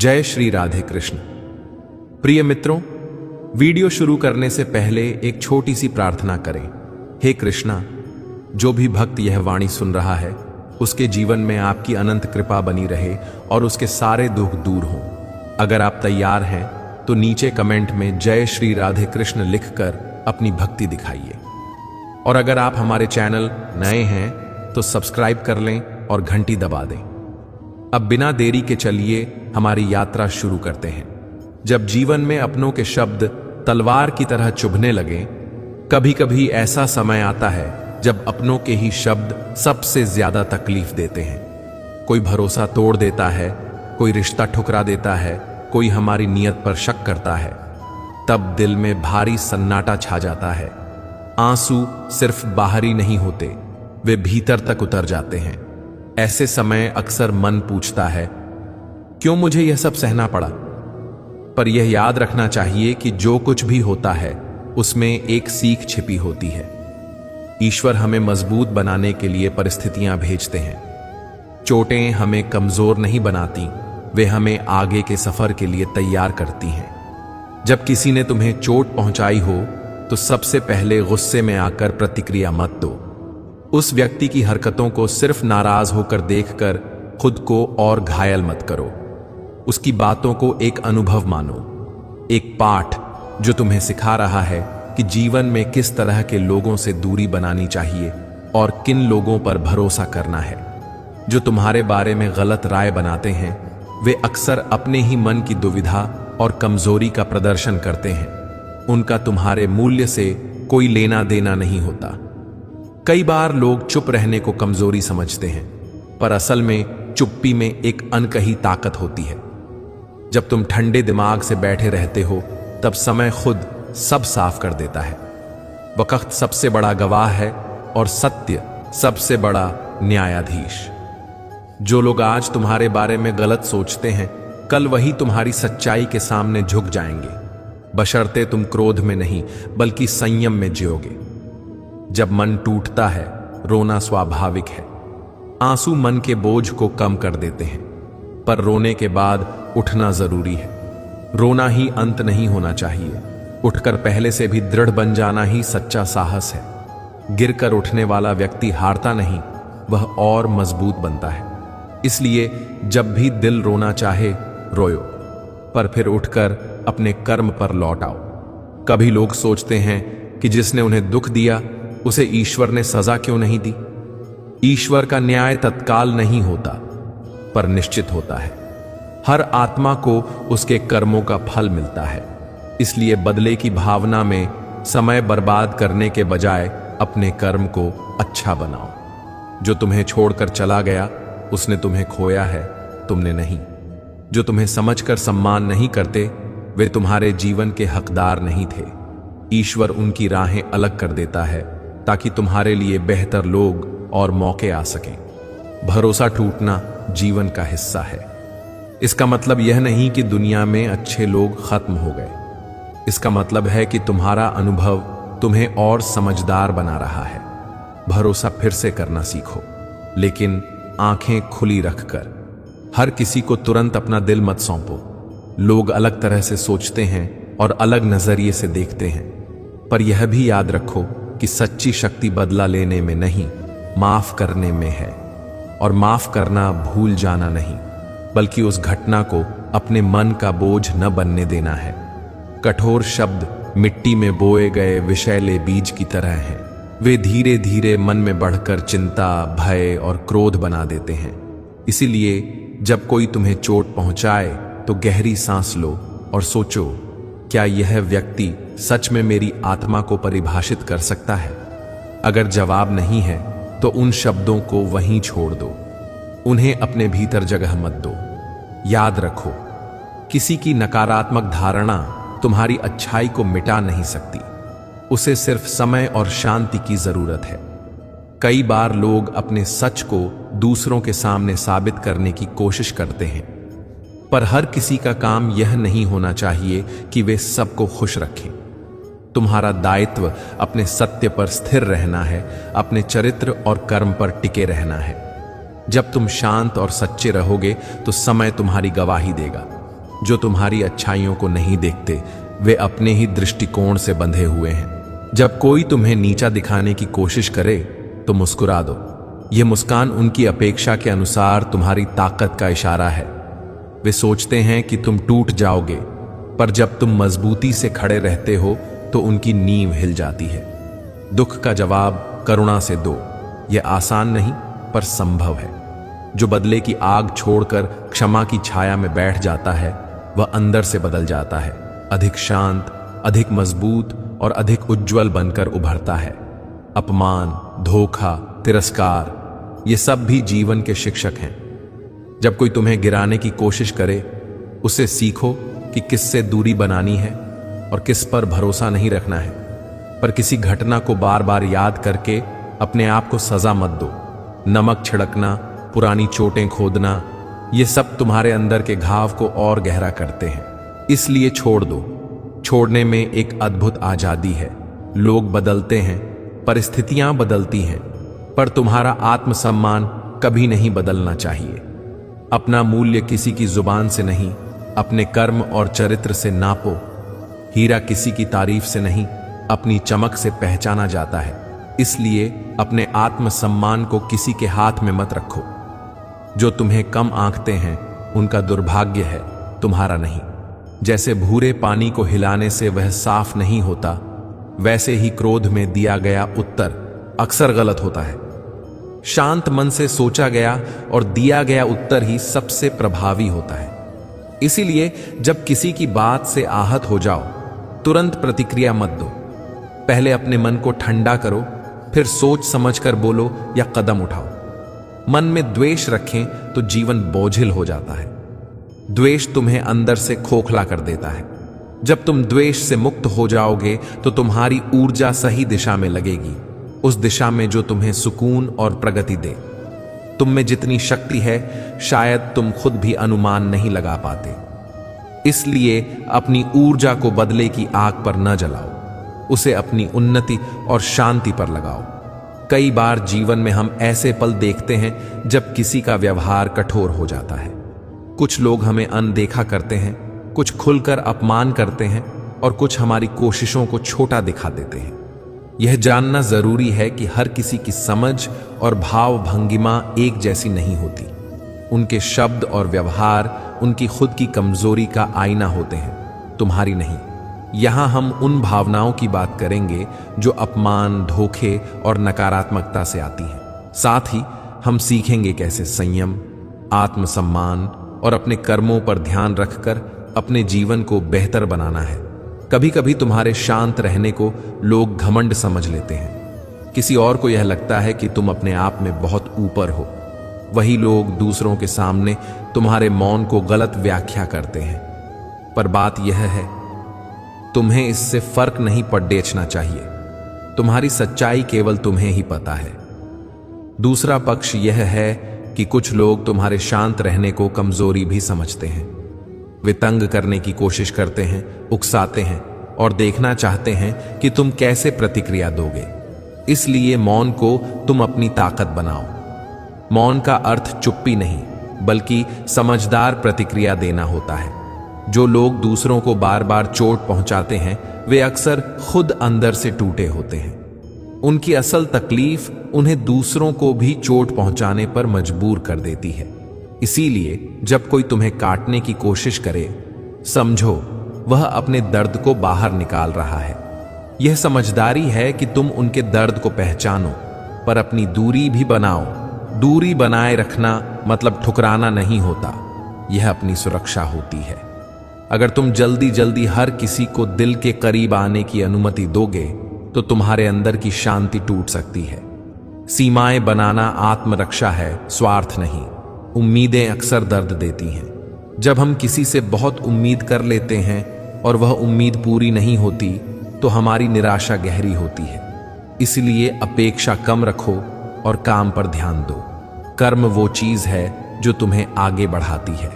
जय श्री राधे कृष्ण। प्रिय मित्रों, वीडियो शुरू करने से पहले एक छोटी सी प्रार्थना करें। हे कृष्णा, जो भी भक्त यह वाणी सुन रहा है उसके जीवन में आपकी अनंत कृपा बनी रहे और उसके सारे दुख दूर हों। अगर आप तैयार हैं तो नीचे कमेंट में जय श्री राधे कृष्ण लिखकर अपनी भक्ति दिखाइए। और अगर आप हमारे चैनल नए हैं तो सब्सक्राइब कर लें और घंटी दबा दें। अब बिना देरी के चलिए हमारी यात्रा शुरू करते हैं। जब जीवन में अपनों के शब्द तलवार की तरह चुभने लगे, कभी कभी ऐसा समय आता है जब अपनों के ही शब्द सबसे ज्यादा तकलीफ देते हैं। कोई भरोसा तोड़ देता है, कोई रिश्ता ठुकरा देता है, कोई हमारी नीयत पर शक करता है। तब दिल में भारी सन्नाटा छा जाता है। आंसू सिर्फ बाहरी नहीं होते, वे भीतर तक उतर जाते हैं। ऐसे समय अक्सर मन पूछता है, क्यों मुझे यह सब सहना पड़ा? पर यह याद रखना चाहिए कि जो कुछ भी होता है उसमें एक सीख छिपी होती है। ईश्वर हमें मजबूत बनाने के लिए परिस्थितियां भेजते हैं। चोटें हमें कमजोर नहीं बनाती, वे हमें आगे के सफर के लिए तैयार करती हैं। जब किसी ने तुम्हें चोट पहुंचाई हो तो सबसे पहले गुस्से में आकर प्रतिक्रिया मत दो। उस व्यक्ति की हरकतों को सिर्फ नाराज होकर देखकर खुद को और घायल मत करो। उसकी बातों को एक अनुभव मानो, एक पाठ जो तुम्हें सिखा रहा है कि जीवन में किस तरह के लोगों से दूरी बनानी चाहिए और किन लोगों पर भरोसा करना है। जो तुम्हारे बारे में गलत राय बनाते हैं वे अक्सर अपने ही मन की दुविधा और कमजोरी का प्रदर्शन करते हैं। उनका तुम्हारे मूल्य से कोई लेना देना नहीं होता। कई बार लोग चुप रहने को कमजोरी समझते हैं, पर असल में चुप्पी में एक अनकही ताकत होती है। जब तुम ठंडे दिमाग से बैठे रहते हो तब समय खुद सब साफ कर देता है। वक्त सबसे बड़ा गवाह है और सत्य सबसे बड़ा न्यायाधीश। जो लोग आज तुम्हारे बारे में गलत सोचते हैं, कल वही तुम्हारी सच्चाई के सामने झुक जाएंगे, बशर्ते तुम क्रोध में नहीं बल्कि संयम में जियोगे। जब मन टूटता है, रोना स्वाभाविक है। आंसू मन के बोझ को कम कर देते हैं, पर रोने के बाद उठना जरूरी है। रोना ही अंत नहीं होना चाहिए, उठकर पहले से भी दृढ़ बन जाना ही सच्चा साहस है। गिरकर उठने वाला व्यक्ति हारता नहीं, वह और मजबूत बनता है। इसलिए जब भी दिल रोना चाहे रोयो, पर फिर उठकर अपने कर्म पर लौट आओ। कभी लोग सोचते हैं कि जिसने उन्हें दुख दिया उसे ईश्वर ने सजा क्यों नहीं दी? ईश्वर का न्याय तत्काल नहीं होता, पर निश्चित होता है। हर आत्मा को उसके कर्मों का फल मिलता है। इसलिए बदले की भावना में समय बर्बाद करने के बजाय अपने कर्म को अच्छा बनाओ। जो तुम्हें छोड़कर चला गया उसने तुम्हें खोया है, तुमने नहीं। जो तुम्हें समझकर सम्मान नहीं करते वे तुम्हारे जीवन के हकदार नहीं थे। ईश्वर उनकी राहें अलग कर देता है ताकि तुम्हारे लिए बेहतर लोग और मौके आ सकें। भरोसा टूटना जीवन का हिस्सा है। इसका मतलब यह नहीं कि दुनिया में अच्छे लोग खत्म हो गए। इसका मतलब है कि तुम्हारा अनुभव तुम्हें और समझदार बना रहा है। भरोसा फिर से करना सीखो, लेकिन आंखें खुली रखकर। हर किसी को तुरंत अपना दिल मत सौंपो। लोग अलग तरह से सोचते हैं और अलग नजरिए से देखते हैं, पर यह भी याद रखो कि सच्ची शक्ति बदला लेने में नहीं, माफ करने में है। और माफ करना भूल जाना नहीं, बल्कि उस घटना को अपने मन का बोझ न बनने देना है। कठोर शब्द मिट्टी में बोए गए विषैले बीज की तरह हैं। वे धीरे धीरे मन में बढ़कर चिंता, भय और क्रोध बना देते हैं। इसीलिए जब कोई तुम्हें चोट पहुंचाए तो गहरी सांस लो और सोचो, क्या यह व्यक्ति सच में मेरी आत्मा को परिभाषित कर सकता है? अगर जवाब नहीं है तो उन शब्दों को वहीं छोड़ दो, उन्हें अपने भीतर जगह मत दो। याद रखो, किसी की नकारात्मक धारणा तुम्हारी अच्छाई को मिटा नहीं सकती। उसे सिर्फ समय और शांति की जरूरत है। कई बार लोग अपने सच को दूसरों के सामने साबित करने की कोशिश करते हैं, पर हर किसी का काम यह नहीं होना चाहिए कि वे सबको खुश रखें। तुम्हारा दायित्व अपने सत्य पर स्थिर रहना है, अपने चरित्र और कर्म पर टिके रहना है। जब तुम शांत और सच्चे रहोगे तो समय तुम्हारी गवाही देगा। जो तुम्हारी अच्छाइयों को नहीं देखते वे अपने ही दृष्टिकोण से बंधे हुए हैं। जब कोई तुम्हें नीचा दिखाने की कोशिश करे तो मुस्कुरा दो। यह मुस्कान उनकी अपेक्षा के अनुसार तुम्हारी ताकत का इशारा है। वे सोचते हैं कि तुम टूट जाओगे, पर जब तुम मजबूती से खड़े रहते हो तो उनकी नींव हिल जाती है। दुख का जवाब करुणा से दो। यह आसान नहीं पर संभव है। जो बदले की आग छोड़कर क्षमा की छाया में बैठ जाता है वह अंदर से बदल जाता है, अधिक शांत, अधिक मजबूत और अधिक उज्जवल बनकर उभरता है। अपमान, धोखा, तिरस्कार ये सब भी जीवन के शिक्षक हैं। जब कोई तुम्हें गिराने की कोशिश करे उससे सीखो कि किससे दूरी बनानी है और किस पर भरोसा नहीं रखना है। पर किसी घटना को बार बार याद करके अपने आप को सजा मत दो। नमक छिड़कना, पुरानी चोटें खोदना, ये सब तुम्हारे अंदर के घाव को और गहरा करते हैं। इसलिए छोड़ दो। छोड़ने में एक अद्भुत आजादी है। लोग बदलते हैं, परिस्थितियां बदलती हैं, पर तुम्हारा आत्मसम्मान कभी नहीं बदलना चाहिए। अपना मूल्य किसी की जुबान से नहीं, अपने कर्म और चरित्र से नापो। हीरा किसी की तारीफ से नहीं, अपनी चमक से पहचाना जाता है। इसलिए अपने आत्मसम्मान को किसी के हाथ में मत रखो। जो तुम्हें कम आंकते हैं उनका दुर्भाग्य है, तुम्हारा नहीं। जैसे भूरे पानी को हिलाने से वह साफ नहीं होता, वैसे ही क्रोध में दिया गया उत्तर अक्सर गलत होता है। शांत मन से सोचा गया और दिया गया उत्तर ही सबसे प्रभावी होता है। इसीलिए जब किसी की बात से आहत हो जाओ तुरंत प्रतिक्रिया मत दो। पहले अपने मन को ठंडा करो, फिर सोच समझकर बोलो या कदम उठाओ। मन में द्वेष रखें तो जीवन बोझिल हो जाता है। द्वेष तुम्हें अंदर से खोखला कर देता है। जब तुम द्वेष से मुक्त हो जाओगे तो तुम्हारी ऊर्जा सही दिशा में लगेगी, उस दिशा में जो तुम्हें सुकून और प्रगति दे। तुम में जितनी शक्ति है शायद तुम खुद भी अनुमान नहीं लगा पाते। इसलिए अपनी ऊर्जा को बदले की आग पर न जलाओ, उसे अपनी उन्नति और शांति पर लगाओ। कई बार जीवन में हम ऐसे पल देखते हैं जब किसी का व्यवहार कठोर हो जाता है। कुछ लोग हमें अनदेखा करते हैं, कुछ खुलकर अपमान करते हैं और कुछ हमारी कोशिशों को छोटा दिखा देते हैं। यह जानना जरूरी है कि हर किसी की समझ और भाव भंगिमा एक जैसी नहीं होती। उनके शब्द और व्यवहार उनकी खुद की कमजोरी का आईना होते हैं, तुम्हारी नहीं। यहां हम उन भावनाओं की बात करेंगे जो अपमान, धोखे और नकारात्मकता से आती हैं। साथ ही हम सीखेंगे कैसे संयम, आत्मसम्मान और अपने कर्मों पर ध्यान रखकर अपने जीवन को बेहतर बनाना है। कभी कभी तुम्हारे शांत रहने को लोग घमंड समझ लेते हैं। किसी और को यह लगता है कि तुम अपने आप में बहुत ऊपर हो। वही लोग दूसरों के सामने तुम्हारे मौन को गलत व्याख्या करते हैं। पर बात यह है, तुम्हें इससे फर्क नहीं पड़ना चाहिए। तुम्हारी सच्चाई केवल तुम्हें ही पता है। दूसरा पक्ष यह है कि कुछ लोग तुम्हारे शांत रहने को कमजोरी भी समझते हैं। वे तंग करने की कोशिश करते हैं, उकसाते हैं और देखना चाहते हैं कि तुम कैसे प्रतिक्रिया दोगे। इसलिए मौन को तुम अपनी ताकत बनाओ। मौन का अर्थ चुप्पी नहीं बल्कि समझदार प्रतिक्रिया देना होता है। जो लोग दूसरों को बार बार चोट पहुंचाते हैं वे अक्सर खुद अंदर से टूटे होते हैं। उनकी असल तकलीफ उन्हें दूसरों को भी चोट पहुंचाने पर मजबूर कर देती है। इसीलिए जब कोई तुम्हें काटने की कोशिश करे, समझो वह अपने दर्द को बाहर निकाल रहा है। यह समझदारी है कि तुम उनके दर्द को पहचानो, पर अपनी दूरी भी बनाओ। दूरी बनाए रखना मतलब ठुकराना नहीं होता, यह अपनी सुरक्षा होती है। अगर तुम जल्दी जल्दी हर किसी को दिल के करीब आने की अनुमति दोगे तो तुम्हारे अंदर की शांति टूट सकती है। सीमाएं बनाना आत्मरक्षा है, स्वार्थ नहीं। उम्मीदें अक्सर दर्द देती हैं। जब हम किसी से बहुत उम्मीद कर लेते हैं और वह उम्मीद पूरी नहीं होती तो हमारी निराशा गहरी होती है। इसलिए अपेक्षा कम रखो और काम पर ध्यान दो। कर्म वो चीज है जो तुम्हें आगे बढ़ाती है।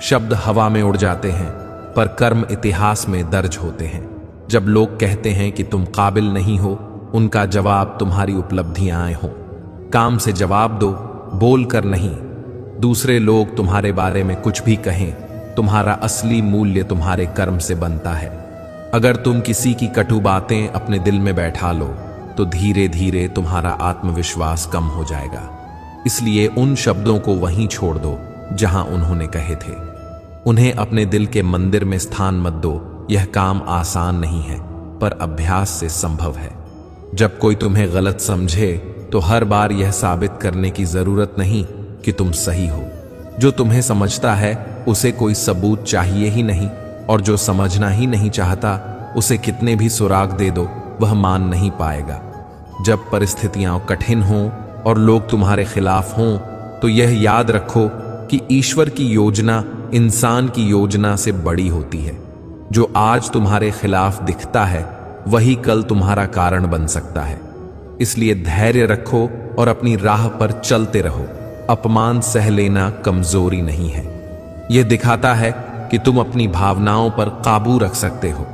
शब्द हवा में उड़ जाते हैं पर कर्म इतिहास में दर्ज होते हैं। जब लोग कहते हैं कि तुम काबिल नहीं हो, उनका जवाब तुम्हारी उपलब्धियां हो। काम से जवाब दो, बोल कर नहीं। दूसरे लोग तुम्हारे बारे में कुछ भी कहें, तुम्हारा असली मूल्य तुम्हारे कर्म से बनता है। अगर तुम किसी की कटु बातें अपने दिल में बैठा लो तो धीरे धीरे तुम्हारा आत्मविश्वास कम हो जाएगा। इसलिए उन शब्दों को वहीं छोड़ दो जहां उन्होंने कहे थे। उन्हें अपने दिल के मंदिर में स्थान मत दो। यह काम आसान नहीं है, पर अभ्यास से संभव है। जब कोई तुम्हें गलत समझे तो हर बार यह साबित करने की जरूरत नहीं कि तुम सही हो। जो तुम्हें समझता है उसे कोई सबूत चाहिए ही नहीं, और जो समझना ही नहीं चाहता उसे कितने भी सुराग दे दो वह मान नहीं पाएगा। जब परिस्थितियां कठिन हों और लोग तुम्हारे खिलाफ हों तो यह याद रखो कि ईश्वर की योजना इंसान की योजना से बड़ी होती है। जो आज तुम्हारे खिलाफ दिखता है वही कल तुम्हारा कारण बन सकता है। इसलिए धैर्य रखो और अपनी राह पर चलते रहो। अपमान सह लेना कमजोरी नहीं है, यह दिखाता है कि तुम अपनी भावनाओं पर काबू रख सकते हो।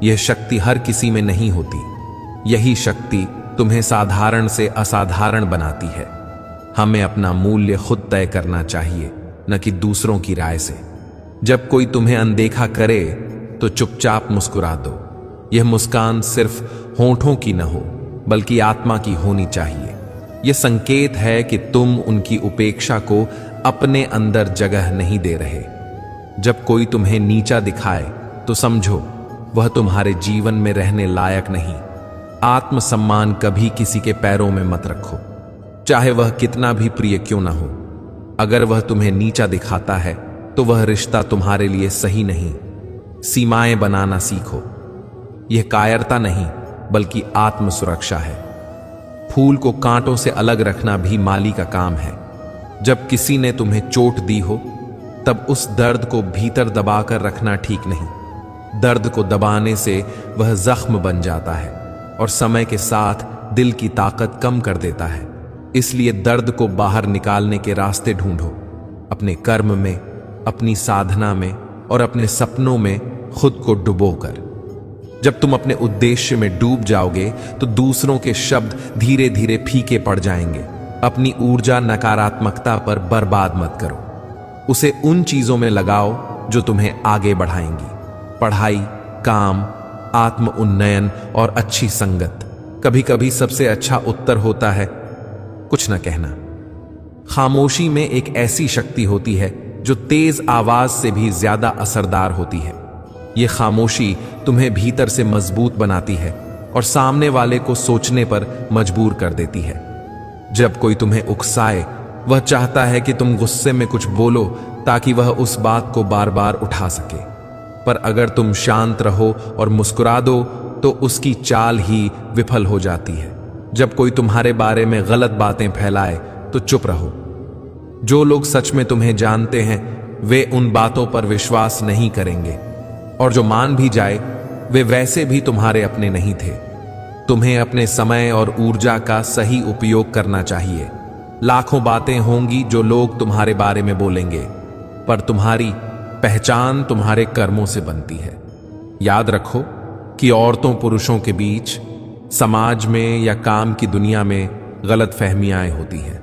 यह शक्ति हर किसी में नहीं होती। यही शक्ति तुम्हें साधारण से असाधारण बनाती है। हमें अपना मूल्य खुद तय करना चाहिए, न कि दूसरों की राय से। जब कोई तुम्हें अनदेखा करे तो चुपचाप मुस्कुरा दो। यह मुस्कान सिर्फ होंठों की न हो बल्कि आत्मा की होनी चाहिए। यह संकेत है कि तुम उनकी उपेक्षा को अपने अंदर जगह नहीं दे रहे। जब कोई तुम्हें नीचा दिखाए तो समझो वह तुम्हारे जीवन में रहने लायक नहीं। आत्मसम्मान कभी किसी के पैरों में मत रखो, चाहे वह कितना भी प्रिय क्यों ना हो। अगर वह तुम्हें नीचा दिखाता है तो वह रिश्ता तुम्हारे लिए सही नहीं। सीमाएं बनाना सीखो। यह कायरता नहीं बल्कि आत्म सुरक्षा है। फूल को कांटों से अलग रखना भी माली का काम है। जब किसी ने तुम्हें चोट दी हो तब उस दर्द को भीतर दबाकर रखना ठीक नहीं। दर्द को दबाने से वह जख्म बन जाता है और समय के साथ दिल की ताकत कम कर देता है। इसलिए दर्द को बाहर निकालने के रास्ते ढूंढो। अपने कर्म में, अपनी साधना में और अपने सपनों में खुद को डुबोकर। जब तुम अपने उद्देश्य में डूब जाओगे तो दूसरों के शब्द धीरे धीरे फीके पड़ जाएंगे। अपनी ऊर्जा नकारात्मकता पर बर्बाद मत करो। उसे उन चीजों में लगाओ जो तुम्हें आगे बढ़ाएंगी। पढ़ाई, काम, आत्म उन्नयन और अच्छी संगत। कभी कभी सबसे अच्छा उत्तर होता है कुछ न कहना। खामोशी में एक ऐसी शक्ति होती है जो तेज आवाज से भी ज्यादा असरदार होती है। यह खामोशी तुम्हें भीतर से मजबूत बनाती है और सामने वाले को सोचने पर मजबूर कर देती है। जब कोई तुम्हें उकसाए, वह चाहता है कि तुम गुस्से में कुछ बोलो ताकि वह उस बात को बार बार उठा सके। पर अगर तुम शांत रहो और मुस्कुरा दो तो उसकी चाल ही विफल हो जाती है। जब कोई तुम्हारे बारे में गलत बातें फैलाए तो चुप रहो। जो लोग सच में तुम्हें जानते हैं वे उन बातों पर विश्वास नहीं करेंगे, और जो मान भी जाए वे वैसे भी तुम्हारे अपने नहीं थे। तुम्हें अपने समय और ऊर्जा का सही उपयोग करना चाहिए। लाखों बातें होंगी जो लोग तुम्हारे बारे में बोलेंगे, पर तुम्हारी पहचान तुम्हारे कर्मों से बनती है। याद रखो कि औरतों पुरुषों के बीच, समाज में या काम की दुनिया में गलत फहमियां होती हैं।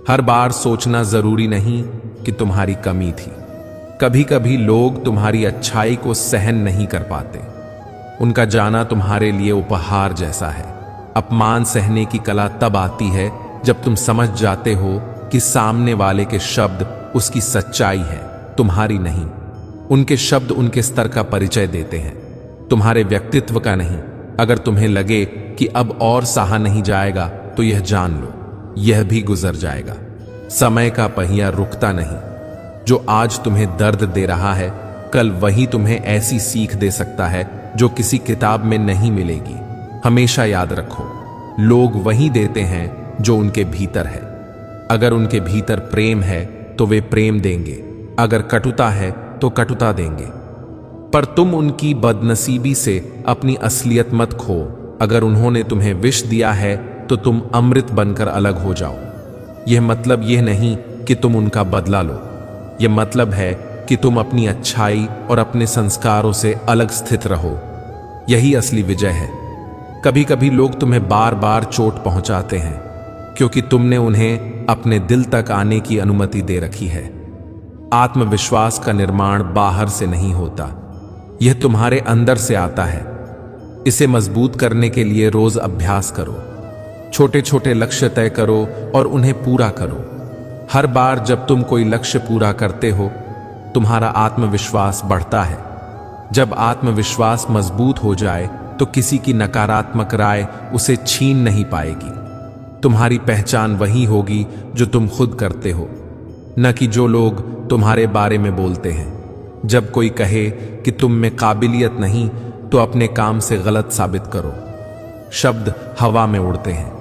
हर बार सोचना जरूरी नहीं कि तुम्हारी कमी थी। कभी कभी लोग तुम्हारी अच्छाई को सहन नहीं कर पाते। उनका जाना तुम्हारे लिए उपहार जैसा है। अपमान सहने की कला तब आती है जब तुम समझ जाते हो कि सामने वाले के शब्द उसकी सच्चाई है, तुम्हारी नहीं। उनके शब्द उनके स्तर का परिचय देते हैं, तुम्हारे व्यक्तित्व का नहीं। अगर तुम्हें लगे कि अब और सहा नहीं जाएगा तो यह जान लो, यह भी गुजर जाएगा। समय का पहिया रुकता नहीं। जो आज तुम्हें दर्द दे रहा है कल वही तुम्हें ऐसी सीख दे सकता है जो किसी किताब में नहीं मिलेगी। हमेशा याद रखो, लोग वही देते हैं जो उनके भीतर है। अगर उनके भीतर प्रेम है तो वे प्रेम देंगे, अगर कटुता है तो कटुता देंगे। पर तुम उनकी बदनसीबी से अपनी असलियत मत खो। अगर उन्होंने तुम्हें विष दिया है तो तुम अमृत बनकर अलग हो जाओ। यह मतलब यह नहीं कि तुम उनका बदला लो, यह मतलब है कि तुम अपनी अच्छाई और अपने संस्कारों से अलग स्थित रहो। यही असली विजय है। कभी कभी लोग तुम्हें बार बार चोट पहुंचाते हैं क्योंकि तुमने उन्हें अपने दिल तक आने की अनुमति दे रखी है। आत्मविश्वास का निर्माण बाहर से नहीं होता, यह तुम्हारे अंदर से आता है। इसे मजबूत करने के लिए रोज अभ्यास करो। छोटे छोटे लक्ष्य तय करो और उन्हें पूरा करो। हर बार जब तुम कोई लक्ष्य पूरा करते हो, तुम्हारा आत्मविश्वास बढ़ता है। जब आत्मविश्वास मजबूत हो जाए तो किसी की नकारात्मक राय उसे छीन नहीं पाएगी। तुम्हारी पहचान वही होगी जो तुम खुद करते हो, न कि जो लोग तुम्हारे बारे में बोलते हैं। जब कोई कहे कि तुम में काबिलियत नहीं, तो अपने काम से गलत साबित करो। शब्द हवा में उड़ते हैं,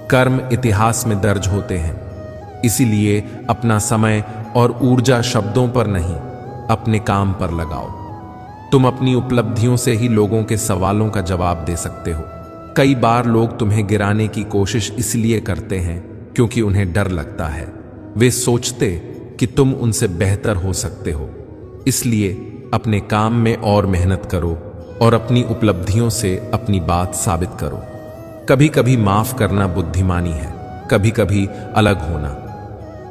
कर्म इतिहास में दर्ज होते हैं। इसीलिए अपना समय और ऊर्जा शब्दों पर नहीं, अपने काम पर लगाओ। तुम अपनी उपलब्धियों से ही लोगों के सवालों का जवाब दे सकते हो। कई बार लोग तुम्हें गिराने की कोशिश इसलिए करते हैं क्योंकि उन्हें डर लगता है। वे सोचते कि तुम उनसे बेहतर हो सकते हो। इसलिए अपने काम में और मेहनत करो और अपनी उपलब्धियों से अपनी बात साबित करो। कभी कभी माफ करना बुद्धिमानी है, कभी कभी अलग होना।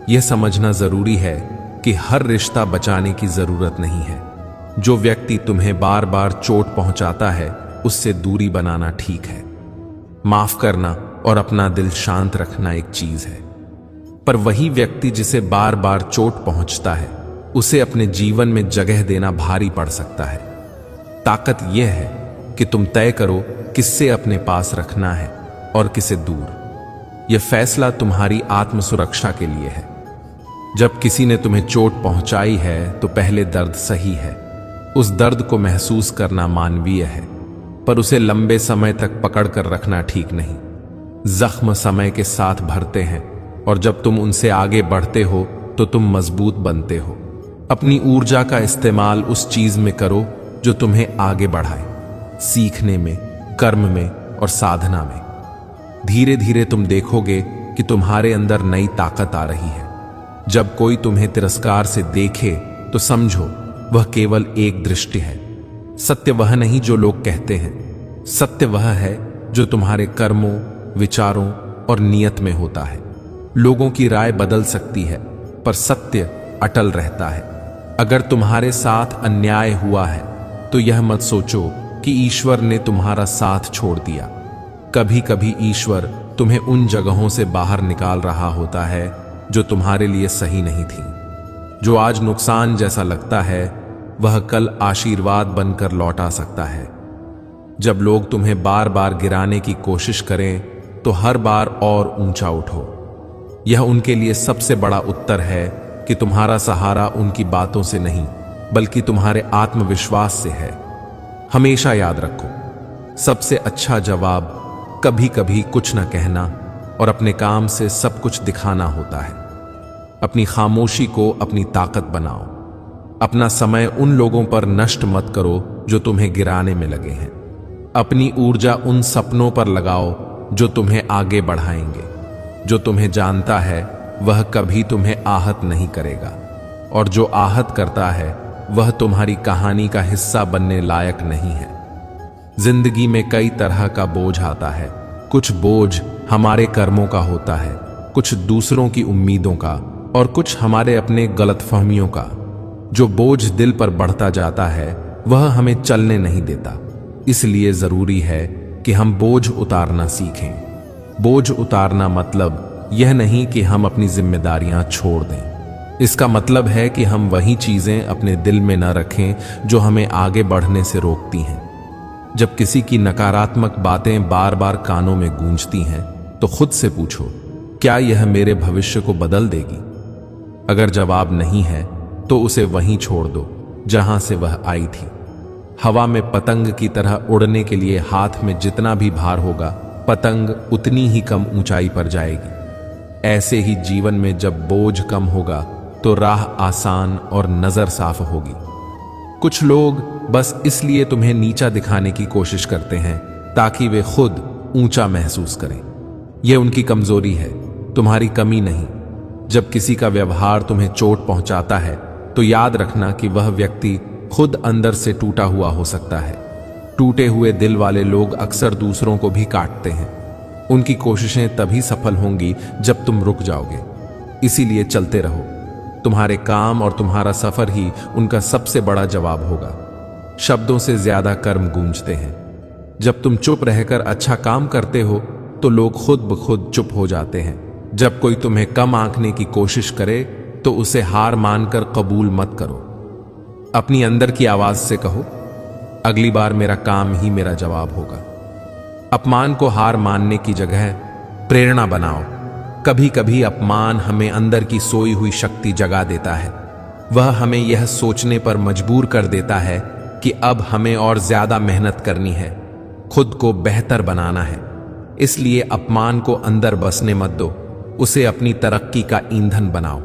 यह समझना जरूरी है कि हर रिश्ता बचाने की जरूरत नहीं है। जो व्यक्ति तुम्हें बार बार चोट पहुंचाता है, उससे दूरी बनाना ठीक है। माफ करना और अपना दिल शांत रखना एक चीज है, पर वही व्यक्ति जिसे बार बार चोट पहुंचता है, उसे अपने जीवन में जगह देना भारी पड़ सकता है। ताकत यह है कि तुम तय करो किससे अपने पास रखना है और किसे दूर। यह फैसला तुम्हारी आत्म सुरक्षा के लिए है। जब किसी ने तुम्हें चोट पहुंचाई है तो पहले दर्द सही है। उस दर्द को महसूस करना मानवीय है, पर उसे लंबे समय तक पकड़ कर रखना ठीक नहीं। जख्म समय के साथ भरते हैं और जब तुम उनसे आगे बढ़ते हो तो तुम मजबूत बनते हो। अपनी ऊर्जा का इस्तेमाल उस चीज में करो जो तुम्हें आगे बढ़ाए, सीखने में, कर्म में और साधना में। धीरे धीरे तुम देखोगे कि तुम्हारे अंदर नई ताकत आ रही है। जब कोई तुम्हें तिरस्कार से देखे तो समझो वह केवल एक दृष्टि है। सत्य वह नहीं जो लोग कहते हैं, सत्य वह है जो तुम्हारे कर्मों, विचारों और नियत में होता है। लोगों की राय बदल सकती है, पर सत्य अटल रहता है। अगर तुम्हारे साथ अन्याय हुआ है तो यह मत सोचो कि ईश्वर ने तुम्हारा साथ छोड़ दिया। कभी कभी ईश्वर तुम्हें उन जगहों से बाहर निकाल रहा होता है जो तुम्हारे लिए सही नहीं थी। जो आज नुकसान जैसा लगता है, वह कल आशीर्वाद बनकर लौट आ सकता है। जब लोग तुम्हें बार बार गिराने की कोशिश करें तो हर बार और ऊंचा उठो। यह उनके लिए सबसे बड़ा उत्तर है कि तुम्हारा सहारा उनकी बातों से नहीं, बल्कि तुम्हारे आत्मविश्वास से है। हमेशा याद रखो, सबसे अच्छा जवाब कभी कभी कुछ न कहना और अपने काम से सब कुछ दिखाना होता है। अपनी खामोशी को अपनी ताकत बनाओ। अपना समय उन लोगों पर नष्ट मत करो जो तुम्हें गिराने में लगे हैं। अपनी ऊर्जा उन सपनों पर लगाओ जो तुम्हें आगे बढ़ाएंगे। जो तुम्हें जानता है वह कभी तुम्हें आहत नहीं करेगा, और जो आहत करता है वह तुम्हारी कहानी का हिस्सा बनने लायक नहीं है। जिंदगी में कई तरह का बोझ आता है। कुछ बोझ हमारे कर्मों का होता है, कुछ दूसरों की उम्मीदों का, और कुछ हमारे अपने गलतफहमियों का। जो बोझ दिल पर बढ़ता जाता है वह हमें चलने नहीं देता। इसलिए जरूरी है कि हम बोझ उतारना सीखें। बोझ उतारना मतलब यह नहीं कि हम अपनी जिम्मेदारियां छोड़ दें। इसका मतलब है कि हम वही चीजें अपने दिल में न रखें जो हमें आगे बढ़ने से रोकती हैं। जब किसी की नकारात्मक बातें बार बार कानों में गूंजती हैं तो खुद से पूछो, क्या यह मेरे भविष्य को बदल देगी? अगर जवाब नहीं है तो उसे वहीं छोड़ दो जहां से वह आई थी। हवा में पतंग की तरह उड़ने के लिए हाथ में जितना भी भार होगा, पतंग उतनी ही कम ऊंचाई पर जाएगी। ऐसे ही जीवन में जब बोझ कम होगा तो राह आसान और नजर साफ होगी। कुछ लोग बस इसलिए तुम्हें नीचा दिखाने की कोशिश करते हैं ताकि वे खुद ऊंचा महसूस करें। यह उनकी कमजोरी है, तुम्हारी कमी नहीं। जब किसी का व्यवहार तुम्हें चोट पहुंचाता है तो याद रखना कि वह व्यक्ति खुद अंदर से टूटा हुआ हो सकता है। टूटे हुए दिल वाले लोग अक्सर दूसरों को भी काटते हैं। उनकी कोशिशें तभी सफल होंगी जब तुम रुक जाओगे। इसीलिए चलते रहो। तुम्हारे काम और तुम्हारा सफर ही उनका सबसे बड़ा जवाब होगा। शब्दों से ज्यादा कर्म गूंजते हैं। जब तुम चुप रहकर अच्छा काम करते हो तो लोग खुद ब खुद चुप हो जाते हैं। जब कोई तुम्हें कम आंकने की कोशिश करे तो उसे हार मानकर कबूल मत करो। अपनी अंदर की आवाज से कहो, अगली बार मेरा काम ही मेरा जवाब होगा। अपमान को हार मानने की जगह प्रेरणा बनाओ। कभी कभी अपमान हमें अंदर की सोई हुई शक्ति जगा देता है। वह हमें यह सोचने पर मजबूर कर देता है कि अब हमें और ज्यादा मेहनत करनी है, खुद को बेहतर बनाना है। इसलिए अपमान को अंदर बसने मत दो, उसे अपनी तरक्की का ईंधन बनाओ।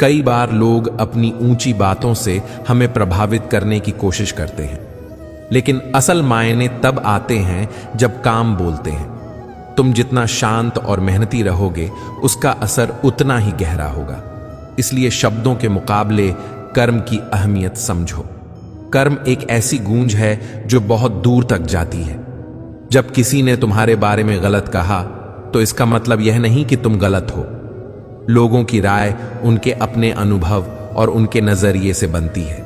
कई बार लोग अपनी ऊंची बातों से हमें प्रभावित करने की कोशिश करते हैं, लेकिन असल मायने तब आते हैं जब काम बोलते हैं। तुम जितना शांत और मेहनती रहोगे उसका असर उतना ही गहरा होगा। इसलिए शब्दों के मुकाबले कर्म की अहमियत समझो। कर्म एक ऐसी गूंज है जो बहुत दूर तक जाती है। जब किसी ने तुम्हारे बारे में गलत कहा तो इसका मतलब यह नहीं कि तुम गलत हो। लोगों की राय उनके अपने अनुभव और उनके नजरिए से बनती है।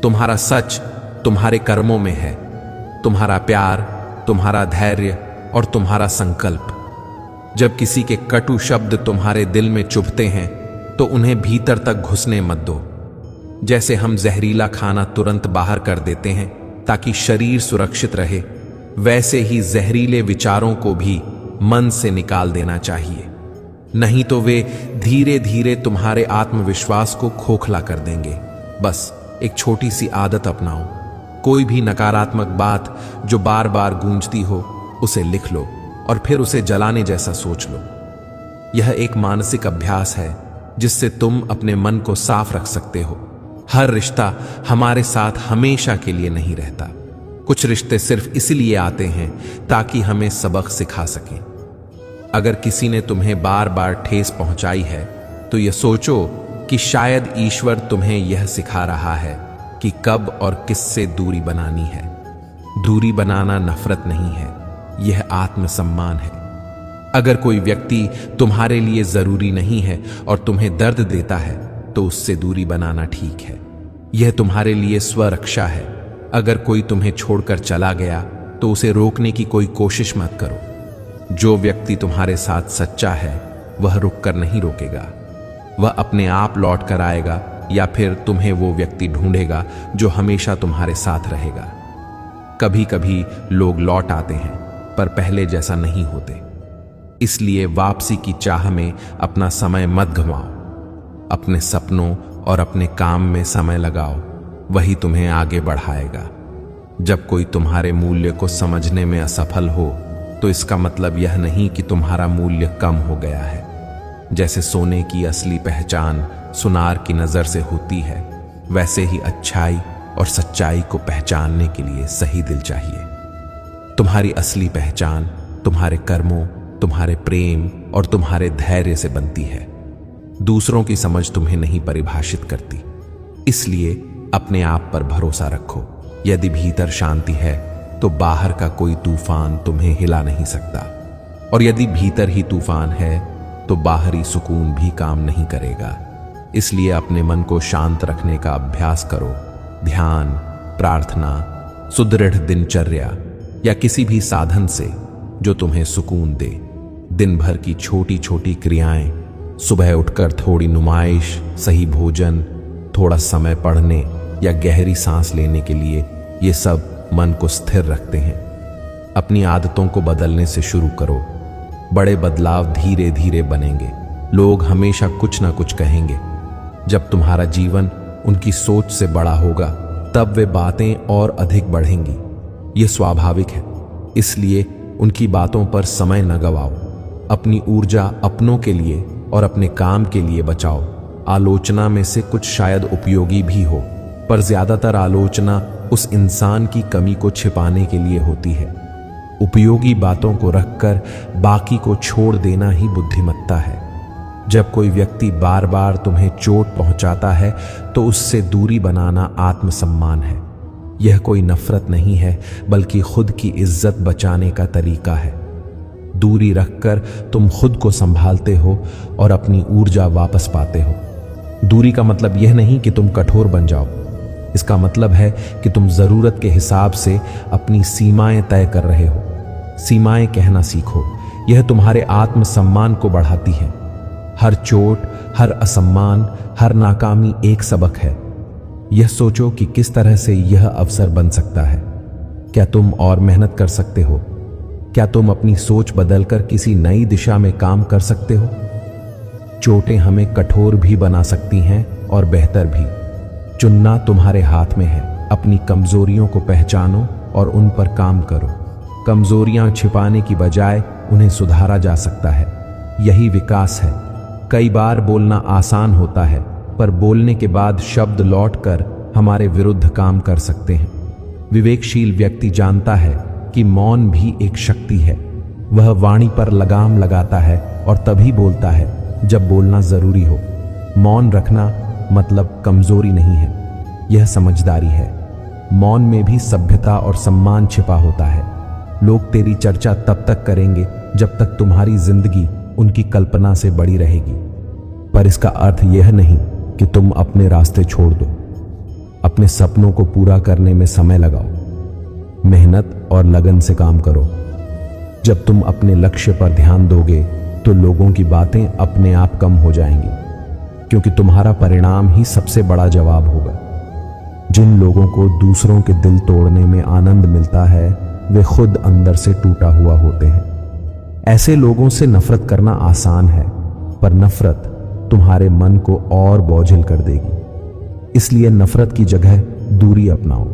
तुम्हारा सच तुम्हारे कर्मों में है, तुम्हारा प्यार, तुम्हारा धैर्य और तुम्हारा संकल्प। जब किसी के कटु शब्द तुम्हारे दिल में चुभते हैं तो उन्हें भीतर तक घुसने मत दो। जैसे हम जहरीला खाना तुरंत बाहर कर देते हैं ताकि शरीर सुरक्षित रहे, वैसे ही जहरीले विचारों को भी मन से निकाल देना चाहिए, नहीं तो वे धीरे धीरे तुम्हारे आत्मविश्वास को खोखला कर देंगे। बस एक छोटी सी आदत अपनाओ। कोई भी नकारात्मक बात जो बार बार गूंजती हो उसे लिख लो और फिर उसे जलाने जैसा सोच लो। यह एक मानसिक अभ्यास है जिससे तुम अपने मन को साफ रख सकते हो। हर रिश्ता हमारे साथ हमेशा के लिए नहीं रहता। कुछ रिश्ते सिर्फ इसलिए आते हैं ताकि हमें सबक सिखा सकें। अगर किसी ने तुम्हें बार बार ठेस पहुंचाई है तो यह सोचो कि शायद ईश्वर तुम्हें यह सिखा रहा है कि कब और किससे दूरी बनानी है। दूरी बनाना नफरत नहीं है, यह आत्मसम्मान है। अगर कोई व्यक्ति तुम्हारे लिए जरूरी नहीं है और तुम्हें दर्द देता है तो उससे दूरी बनाना ठीक है। यह तुम्हारे लिए स्वरक्षा है। अगर कोई तुम्हें छोड़कर चला गया तो उसे रोकने की कोई कोशिश मत करो। जो व्यक्ति तुम्हारे साथ सच्चा है वह रुककर नहीं रोकेगा। वह अपने आप लौट कर आएगा या फिर तुम्हें वो व्यक्ति ढूंढेगा जो हमेशा तुम्हारे साथ रहेगा। कभी कभी लोग लौट आते हैं पर पहले जैसा नहीं होते। इसलिए वापसी की चाह में अपना समय मत गंवाओ। अपने सपनों और अपने काम में समय लगाओ, वही तुम्हें आगे बढ़ाएगा। जब कोई तुम्हारे मूल्य को समझने में असफल हो तो इसका मतलब यह नहीं कि तुम्हारा मूल्य कम हो गया है। जैसे सोने की असली पहचान सुनार की नजर से होती है, वैसे ही अच्छाई और सच्चाई को पहचानने के लिए सही दिल चाहिए। तुम्हारी असली पहचान तुम्हारे कर्मों, तुम्हारे प्रेम और तुम्हारे धैर्य से बनती है। दूसरों की समझ तुम्हें नहीं परिभाषित करती। इसलिए अपने आप पर भरोसा रखो। यदि भीतर शांति है तो बाहर का कोई तूफान तुम्हें हिला नहीं सकता, और यदि भीतर ही तूफान है तो बाहरी सुकून भी काम नहीं करेगा। इसलिए अपने मन को शांत रखने का अभ्यास करो। ध्यान, प्रार्थना, सुदृढ़ दिनचर्या या किसी भी साधन से जो तुम्हें सुकून दे। दिन भर की छोटी छोटी क्रियाएं, सुबह उठकर थोड़ी नुमाइश, सही भोजन, थोड़ा समय पढ़ने या गहरी सांस लेने के लिए, ये सब मन को स्थिर रखते हैं। अपनी आदतों को बदलने से शुरू करो। बड़े बदलाव धीरे धीरे बनेंगे। लोग हमेशा कुछ ना कुछ कहेंगे। जब तुम्हारा जीवन उनकी सोच से बड़ा होगा तब वे बातें और अधिक बढ़ेंगी। यह स्वाभाविक है। इसलिए उनकी बातों पर समय न गवाओ। अपनी ऊर्जा अपनों के लिए और अपने काम के लिए बचाओ। आलोचना में से कुछ शायद उपयोगी भी हो, पर ज्यादातर आलोचना उस इंसान की कमी को छिपाने के लिए होती है। उपयोगी बातों को रखकर बाकी को छोड़ देना ही बुद्धिमत्ता है। जब कोई व्यक्ति बार बार तुम्हें चोट पहुंचाता है तो उससे दूरी बनाना आत्मसम्मान है। यह कोई नफरत नहीं है, बल्कि खुद की इज्जत बचाने का तरीका है। दूरी रखकर तुम खुद को संभालते हो और अपनी ऊर्जा वापस पाते हो। दूरी का मतलब यह नहीं कि तुम कठोर बन जाओ, इसका मतलब है कि तुम जरूरत के हिसाब से अपनी सीमाएं तय कर रहे हो। सीमाएं कहना सीखो, यह तुम्हारे आत्मसम्मान को बढ़ाती है। हर चोट, हर असम्मान, हर नाकामी एक सबक है। यह सोचो कि किस तरह से यह अवसर बन सकता है। क्या तुम और मेहनत कर सकते हो? क्या तुम अपनी सोच बदलकर किसी नई दिशा में काम कर सकते हो? चोटें हमें कठोर भी बना सकती हैं और बेहतर भी। चुनना तुम्हारे हाथ में है। अपनी कमजोरियों को पहचानो और उन पर काम करो। कमजोरियां छिपाने की बजाय उन्हें सुधारा जा सकता है। यही विकास है। कई बार बोलना आसान होता है, पर बोलने के बाद शब्द लौटकर हमारे विरुद्ध काम कर सकते हैं। विवेकशील व्यक्ति जानता है कि मौन भी एक शक्ति है। वह वाणी पर लगाम लगाता है और तभी बोलता है जब बोलना जरूरी हो। मौन रखना मतलब कमजोरी नहीं है, यह समझदारी है। मौन में भी सभ्यता और सम्मान छिपा होता है। लोग तेरी चर्चा तब तक करेंगे जब तक तुम्हारी जिंदगी उनकी कल्पना से बड़ी रहेगी। पर इसका अर्थ यह नहीं कि तुम अपने रास्ते छोड़ दो। अपने सपनों को पूरा करने में समय लगाओ। मेहनत और लगन से काम करो। जब तुम अपने लक्ष्य पर ध्यान दोगे तो लोगों की बातें अपने आप कम हो जाएंगी, क्योंकि तुम्हारा परिणाम ही सबसे बड़ा जवाब होगा। जिन लोगों को दूसरों के दिल तोड़ने में आनंद मिलता है, वे खुद अंदर से टूटा हुआ होते हैं। ऐसे लोगों से नफरत करना आसान है, पर नफरत तुम्हारे मन को और बोझिल कर देगी। इसलिए नफरत की जगह दूरी अपनाओ।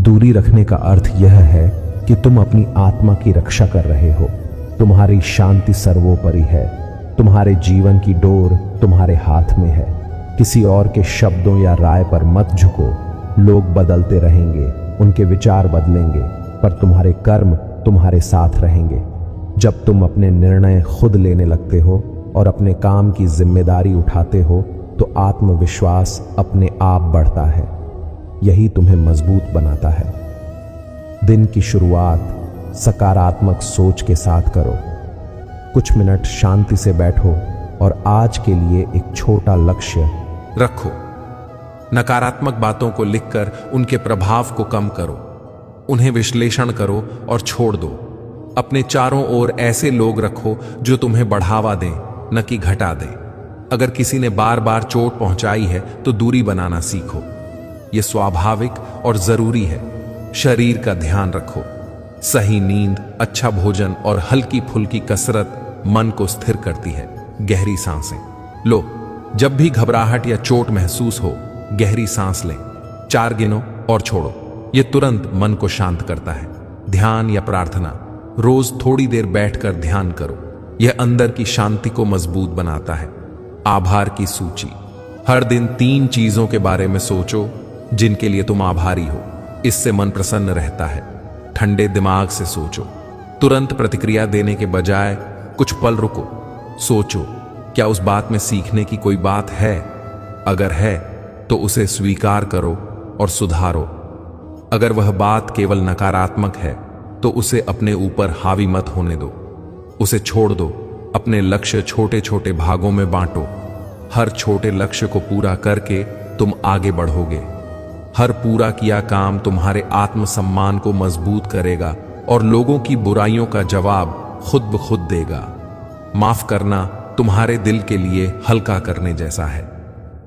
दूरी रखने का अर्थ यह है कि तुम अपनी आत्मा की रक्षा कर रहे हो। तुम्हारी शांति सर्वोपरि है। तुम्हारे जीवन की डोर तुम्हारे हाथ में है। किसी और के शब्दों या राय पर मत झुको। लोग बदलते रहेंगे, उनके विचार बदलेंगे, पर तुम्हारे कर्म तुम्हारे साथ रहेंगे। जब तुम अपने निर्णय खुद लेने लगते हो और अपने काम की जिम्मेदारी उठाते हो, तो आत्मविश्वास अपने आप बढ़ता है। यही तुम्हें मजबूत बनाता है। दिन की शुरुआत सकारात्मक सोच के साथ करो। कुछ मिनट शांति से बैठो और आज के लिए एक छोटा लक्ष्य रखो। नकारात्मक बातों को लिखकर उनके प्रभाव को कम करो। उन्हें विश्लेषण करो और छोड़ दो। अपने चारों ओर ऐसे लोग रखो जो तुम्हें बढ़ावा दें, न कि घटा दें। अगर किसी ने बार बार चोट पहुंचाई है तो दूरी बनाना सीखो। यह स्वाभाविक और जरूरी है। शरीर का ध्यान रखो। सही नींद, अच्छा भोजन और हल्की फुल्की कसरत मन को स्थिर करती है। गहरी सांसें लो। जब भी घबराहट या चोट महसूस हो, गहरी सांस लें। 4 गिनो और छोड़ो। यह तुरंत मन को शांत करता है। ध्यान या प्रार्थना, रोज थोड़ी देर बैठकर ध्यान करो। यह अंदर की शांति को मजबूत बनाता है। आभार की सूची। हर दिन 3 चीजों के बारे में सोचो जिनके लिए तुम आभारी हो। इससे मन प्रसन्न रहता है। ठंडे दिमाग से सोचो। तुरंत प्रतिक्रिया देने के बजाय कुछ पल रुको। सोचो, क्या उस बात में सीखने की कोई बात है? अगर है तो उसे स्वीकार करो और सुधारो। अगर वह बात केवल नकारात्मक है तो उसे अपने ऊपर हावी मत होने दो। उसे छोड़ दो। अपने लक्ष्य छोटे छोटे भागों में बांटो। हर छोटे लक्ष्य को पूरा करके तुम आगे बढ़ोगे। हर पूरा किया काम तुम्हारे आत्मसम्मान को मजबूत करेगा और लोगों की बुराइयों का जवाब खुद ब खुद देगा। माफ करना तुम्हारे दिल के लिए हल्का करने जैसा है।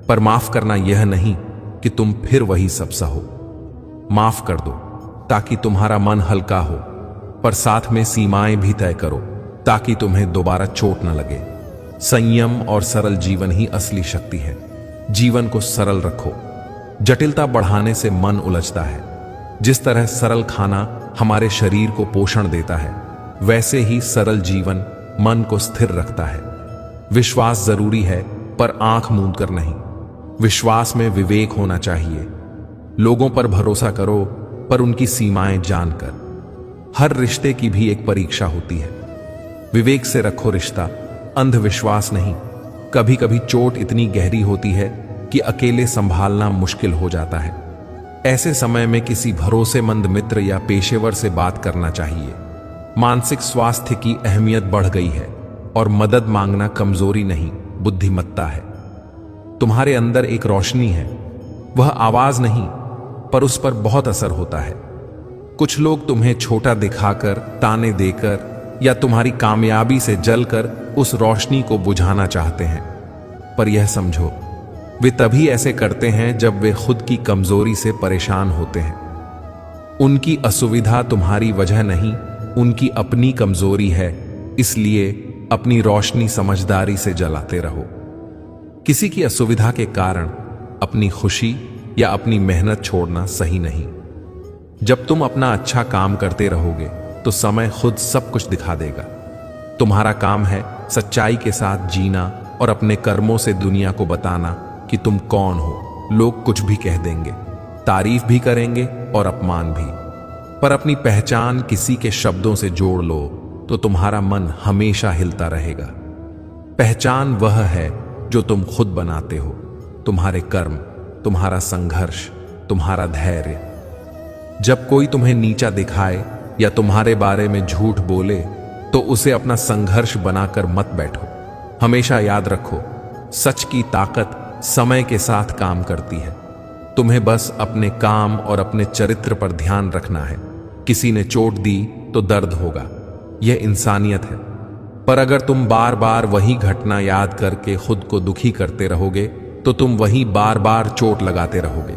पर माफ करना यह नहीं कि तुम फिर वही सब सहो। माफ कर दो ताकि तुम्हारा मन हल्का हो, पर साथ में सीमाएं भी तय करो ताकि तुम्हें दोबारा चोट न लगे। संयम और सरल जीवन ही असली शक्ति है। जीवन को सरल रखो। जटिलता बढ़ाने से मन उलझता है। जिस तरह सरल खाना हमारे शरीर को पोषण देता है, वैसे ही सरल जीवन मन को स्थिर रखता है। विश्वास जरूरी है, पर आंख मूंद कर नहीं। विश्वास में विवेक होना चाहिए। लोगों पर भरोसा करो, पर उनकी सीमाएं जानकर। हर रिश्ते की भी एक परीक्षा होती है। विवेक से रखो रिश्ता, अंधविश्वास नहीं। कभी कभी चोट इतनी गहरी होती है कि अकेले संभालना मुश्किल हो जाता है। ऐसे समय में किसी भरोसेमंद मित्र या पेशेवर से बात करना चाहिए। मानसिक स्वास्थ्य की अहमियत बढ़ गई है और मदद मांगना कमजोरी नहीं, बुद्धिमत्ता है। तुम्हारे अंदर एक रोशनी है, वह आवाज नहीं पर उस पर बहुत असर होता है। कुछ लोग तुम्हें छोटा दिखाकर, ताने देकर या तुम्हारी कामयाबी से जलकर उस रोशनी को बुझाना चाहते हैं, पर यह समझो वे तभी ऐसे करते हैं जब वे खुद की कमजोरी से परेशान होते हैं। उनकी असुविधा तुम्हारी वजह नहीं, उनकी अपनी कमजोरी है। इसलिए अपनी रोशनी समझदारी से जलाते रहो। किसी की असुविधा के कारण अपनी खुशी या अपनी मेहनत छोड़ना सही नहीं। जब तुम अपना अच्छा काम करते रहोगे तो समय खुद सब कुछ दिखा देगा। तुम्हारा काम है सच्चाई के साथ जीना और अपने कर्मों से दुनिया को बताना कि तुम कौन हो। लोग कुछ भी कह देंगे, तारीफ भी करेंगे और अपमान भी, पर अपनी पहचान किसी के शब्दों से जोड़ लो तो तुम्हारा मन हमेशा हिलता रहेगा। पहचान वह है जो तुम खुद बनाते हो, तुम्हारे कर्म, तुम्हारा संघर्ष, तुम्हारा धैर्य। जब कोई तुम्हें नीचा दिखाए या तुम्हारे बारे में झूठ बोले तो उसे अपना संघर्ष बनाकर मत बैठो। हमेशा याद रखो, सच की ताकत समय के साथ काम करती है। तुम्हें बस अपने काम और अपने चरित्र पर ध्यान रखना है। किसी ने चोट दी तो दर्द होगा, यह इंसानियत है। पर अगर तुम बार बार वही घटना याद करके खुद को दुखी करते रहोगे तो तुम वही बार बार चोट लगाते रहोगे।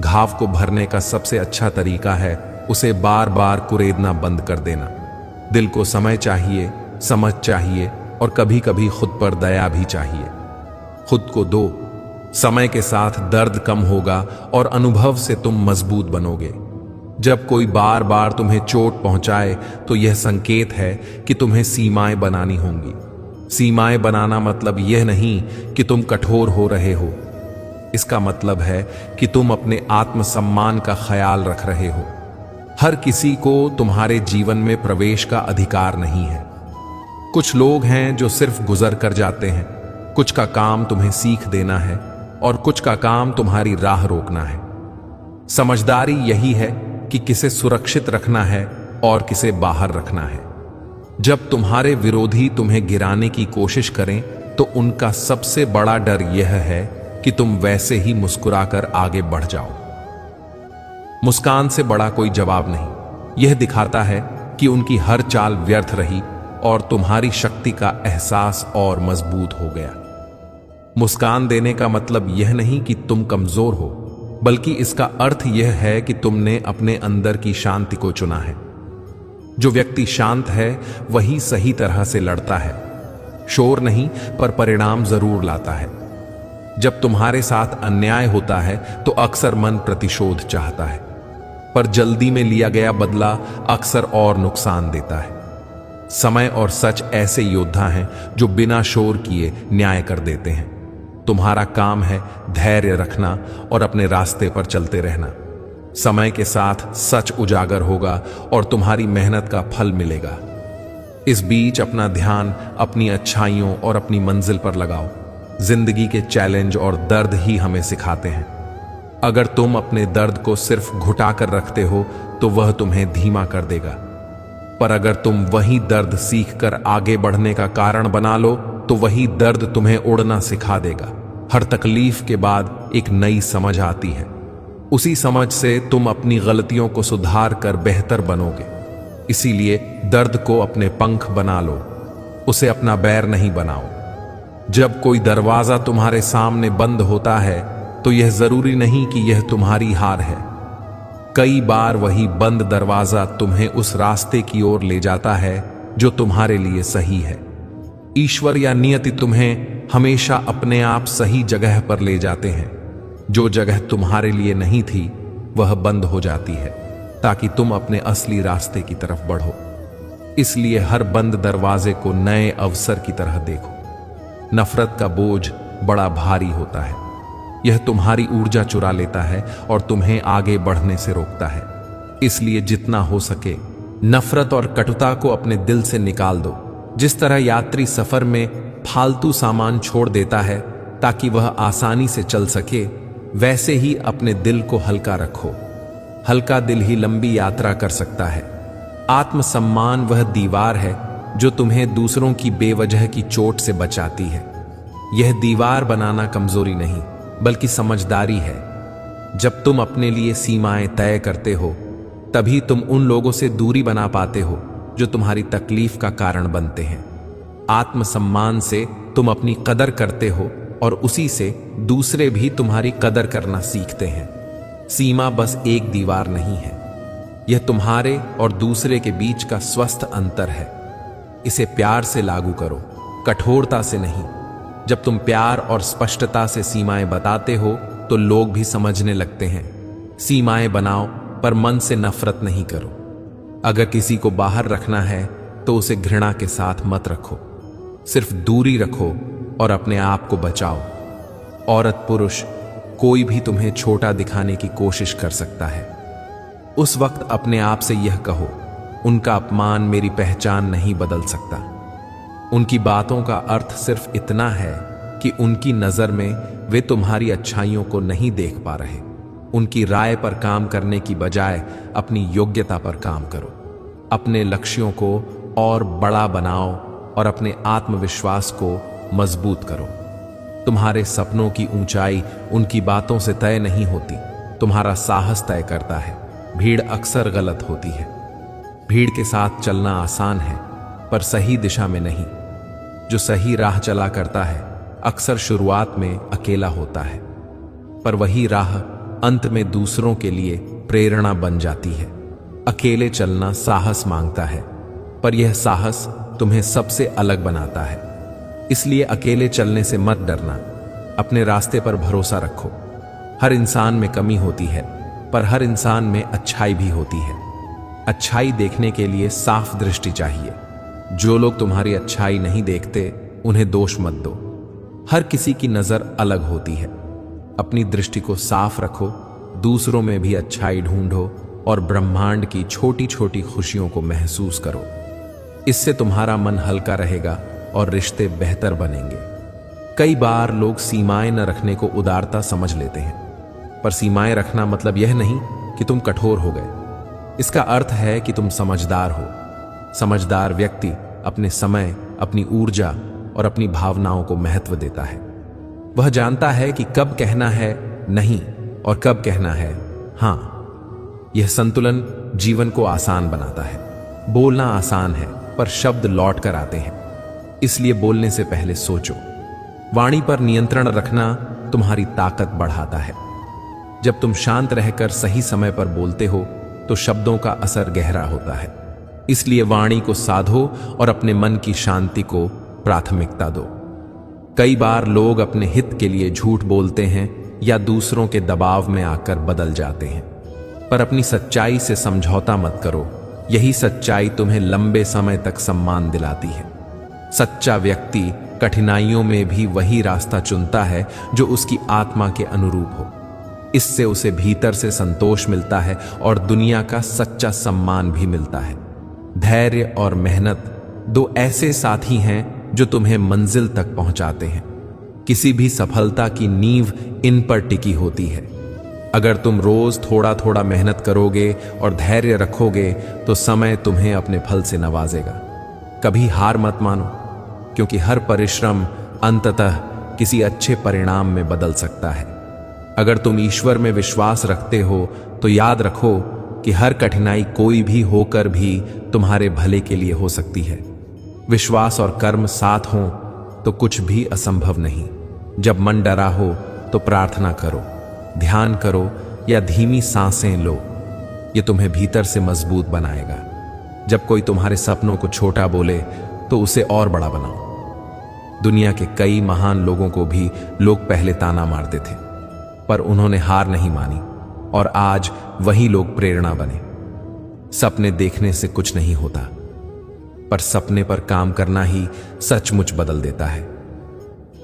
घाव को भरने का सबसे अच्छा तरीका है उसे बार बार कुरेदना बंद कर देना। दिल को समय चाहिए, समझ चाहिए और कभी कभी खुद पर दया भी चाहिए। खुद को दो, समय के साथ दर्द कम होगा और अनुभव से तुम मजबूत बनोगे। जब कोई बार बार तुम्हें चोट पहुंचाए तो यह संकेत है कि तुम्हें सीमाएं बनानी होंगी। सीमाएं बनाना मतलब यह नहीं कि तुम कठोर हो रहे हो, इसका मतलब है कि तुम अपने आत्मसम्मान का ख्याल रख रहे हो। हर किसी को तुम्हारे जीवन में प्रवेश का अधिकार नहीं है। कुछ लोग हैं जो सिर्फ गुजर कर जाते हैं, कुछ का काम तुम्हें सीख देना है और कुछ का काम तुम्हारी राह रोकना है। समझदारी यही है कि किसे सुरक्षित रखना है और किसे बाहर रखना है। जब तुम्हारे विरोधी तुम्हें गिराने की कोशिश करें तो उनका सबसे बड़ा डर यह है कि तुम वैसे ही मुस्कुराकर आगे बढ़ जाओ। मुस्कान से बड़ा कोई जवाब नहीं। यह दिखाता है कि उनकी हर चाल व्यर्थ रही और तुम्हारी शक्ति का एहसास और मजबूत हो गया। मुस्कान देने का मतलब यह नहीं कि तुम कमजोर हो, बल्कि इसका अर्थ यह है कि तुमने अपने अंदर की शांति को चुना है। जो व्यक्ति शांत है वही सही तरह से लड़ता है। शोर नहीं पर परिणाम जरूर लाता है। जब तुम्हारे साथ अन्याय होता है तो अक्सर मन प्रतिशोध चाहता है, पर जल्दी में लिया गया बदला अक्सर और नुकसान देता है। समय और सच ऐसे योद्धा हैं जो बिना शोर किए न्याय कर देते हैं। तुम्हारा काम है धैर्य रखना और अपने रास्ते पर चलते रहना। समय के साथ सच उजागर होगा और तुम्हारी मेहनत का फल मिलेगा। इस बीच अपना ध्यान अपनी अच्छाइयों और अपनी मंजिल पर लगाओ। जिंदगी के चैलेंज और दर्द ही हमें सिखाते हैं। अगर तुम अपने दर्द को सिर्फ घुटा कर रखते हो तो वह तुम्हें धीमा कर देगा, पर अगर तुम वही दर्द सीख कर आगे बढ़ने का कारण बना लो तो वही दर्द तुम्हें उड़ना सिखा देगा। हर तकलीफ के बाद एक नई समझ आती है। उसी समझ से तुम अपनी गलतियों को सुधार कर बेहतर बनोगे। इसीलिए दर्द को अपने पंख बना लो, उसे अपना बैर नहीं बनाओ। जब कोई दरवाजा तुम्हारे सामने बंद होता है तो यह जरूरी नहीं कि यह तुम्हारी हार है। कई बार वही बंद दरवाजा तुम्हें उस रास्ते की ओर ले जाता है जो तुम्हारे लिए सही है। ईश्वर या नियति तुम्हें हमेशा अपने आप सही जगह पर ले जाते हैं। जो जगह तुम्हारे लिए नहीं थी वह बंद हो जाती है ताकि तुम अपने असली रास्ते की तरफ बढ़ो। इसलिए हर बंद दरवाजे को नए अवसर की तरह देखो। नफरत का बोझ बड़ा भारी होता है। यह तुम्हारी ऊर्जा चुरा लेता है और तुम्हें आगे बढ़ने से रोकता है। इसलिए जितना हो सके नफरत और कटुता को अपने दिल से निकाल दो। जिस तरह यात्री सफर में फालतू सामान छोड़ देता है ताकि वह आसानी से चल सके, वैसे ही अपने दिल को हल्का रखो। हल्का दिल ही लंबी यात्रा कर सकता है। आत्मसम्मान वह दीवार है जो तुम्हें दूसरों की बेवजह की चोट से बचाती है। यह दीवार बनाना कमजोरी नहीं बल्कि समझदारी है। जब तुम अपने लिए सीमाएं तय करते हो तभी तुम उन लोगों से दूरी बना पाते हो जो तुम्हारी तकलीफ का कारण बनते हैं। आत्मसम्मान से तुम अपनी कदर करते हो और उसी से दूसरे भी तुम्हारी कदर करना सीखते हैं। सीमा बस एक दीवार नहीं है, यह तुम्हारे और दूसरे के बीच का स्वस्थ अंतर है। इसे प्यार से लागू करो, कठोरता से नहीं। जब तुम प्यार और स्पष्टता से सीमाएं बताते हो तो लोग भी समझने लगते हैं। सीमाएं बनाओ पर मन से नफरत नहीं करो। अगर किसी को बाहर रखना है तो उसे घृणा के साथ मत रखो, सिर्फ दूरी रखो और अपने आप को बचाओ। औरत पुरुष कोई भी तुम्हें छोटा दिखाने की कोशिश कर सकता है। उस वक्त अपने आप से यह कहो, उनका अपमान मेरी पहचान नहीं बदल सकता। उनकी बातों का अर्थ सिर्फ इतना है कि उनकी नजर में वे तुम्हारी अच्छाइयों को नहीं देख पा रहे। उनकी राय पर काम करने की बजाय अपनी योग्यता पर काम करो। अपने लक्ष्यों को और बड़ा बनाओ और अपने आत्मविश्वास को मजबूत करो। तुम्हारे सपनों की ऊंचाई उनकी बातों से तय नहीं होती, तुम्हारा साहस तय करता है। भीड़ अक्सर गलत होती है। भीड़ के साथ चलना आसान है पर सही दिशा में नहीं। जो सही राह चला करता है अक्सर शुरुआत में अकेला होता है, पर वही राह अंत में दूसरों के लिए प्रेरणा बन जाती है। अकेले चलना साहस मांगता है, पर यह साहस तुम्हें सबसे अलग बनाता है। इसलिए अकेले चलने से मत डरना, अपने रास्ते पर भरोसा रखो। हर इंसान में कमी होती है, पर हर इंसान में अच्छाई भी होती है। अच्छाई देखने के लिए साफ दृष्टि चाहिए। जो लोग तुम्हारी अच्छाई नहीं देखते उन्हें दोष मत दो। हर किसी की नजर अलग होती है। अपनी दृष्टि को साफ रखो, दूसरों में भी अच्छाई ढूंढो और ब्रह्मांड की छोटी छोटी खुशियों को महसूस करो। इससे तुम्हारा मन हल्का रहेगा और रिश्ते बेहतर बनेंगे। कई बार लोग सीमाएं न रखने को उदारता समझ लेते हैं, पर सीमाएं रखना मतलब यह नहीं कि तुम कठोर हो गए। इसका अर्थ है कि तुम समझदार हो। समझदार व्यक्ति अपने समय, अपनी ऊर्जा और अपनी भावनाओं को महत्व देता है। वह जानता है कि कब कहना है नहीं और कब कहना है हां। यह संतुलन जीवन को आसान बनाता है। बोलना आसान है पर शब्द लौट कर आते हैं, इसलिए बोलने से पहले सोचो। वाणी पर नियंत्रण रखना तुम्हारी ताकत बढ़ाता है। जब तुम शांत रहकर सही समय पर बोलते हो तो शब्दों का असर गहरा होता है। इसलिए वाणी को साधो और अपने मन की शांति को प्राथमिकता दो। कई बार लोग अपने हित के लिए झूठ बोलते हैं या दूसरों के दबाव में आकर बदल जाते हैं, पर अपनी सच्चाई से समझौता मत करो। यही सच्चाई तुम्हें लंबे समय तक सम्मान दिलाती है। सच्चा व्यक्ति कठिनाइयों में भी वही रास्ता चुनता है जो उसकी आत्मा के अनुरूप हो। इससे उसे भीतर से संतोष मिलता है और दुनिया का सच्चा सम्मान भी मिलता है। धैर्य और मेहनत दो ऐसे साथी हैं जो तुम्हें मंजिल तक पहुंचाते हैं। किसी भी सफलता की नींव इन पर टिकी होती है। अगर तुम रोज थोड़ा थोड़ा मेहनत करोगे और धैर्य रखोगे तो समय तुम्हें अपने फल से नवाजेगा। कभी हार मत मानो, क्योंकि हर परिश्रम अंततः किसी अच्छे परिणाम में बदल सकता है। अगर तुम ईश्वर में विश्वास रखते हो तो याद रखो कि हर कठिनाई कोई भी होकर भी तुम्हारे भले के लिए हो सकती है। विश्वास और कर्म साथ हों तो कुछ भी असंभव नहीं। जब मन डरा हो तो प्रार्थना करो, ध्यान करो या धीमी सांसें लो। ये तुम्हें भीतर से मजबूत बनाएगा। जब कोई तुम्हारे सपनों को छोटा बोले तो उसे और बड़ा बनाओ। दुनिया के कई महान लोगों को भी लोग पहले ताना मारते थे, पर उन्होंने हार नहीं मानी और आज वही लोग प्रेरणा बने। सपने देखने से कुछ नहीं होता, पर सपने पर काम करना ही सचमुच बदल देता है।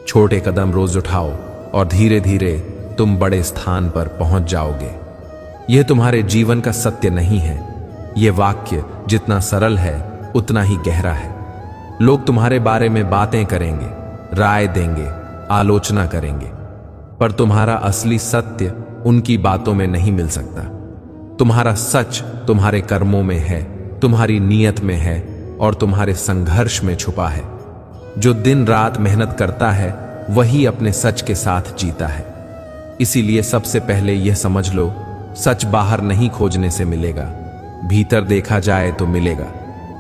छोटे कदम रोज उठाओ और धीरे धीरे तुम बड़े स्थान पर पहुंच जाओगे। यह तुम्हारे जीवन का सत्य नहीं है। यह वाक्य जितना सरल है उतना ही गहरा है। लोग तुम्हारे बारे में बातें करेंगे, राय देंगे, आलोचना करेंगे, पर तुम्हारा असली सत्य उनकी बातों में नहीं मिल सकता। तुम्हारा सच तुम्हारे कर्मों में है, तुम्हारी नीयत में है और तुम्हारे संघर्ष में छुपा है। जो दिन रात मेहनत करता है वही अपने सच के साथ जीता है। इसीलिए सबसे पहले यह समझ लो, सच बाहर नहीं खोजने से मिलेगा, भीतर देखा जाए तो मिलेगा।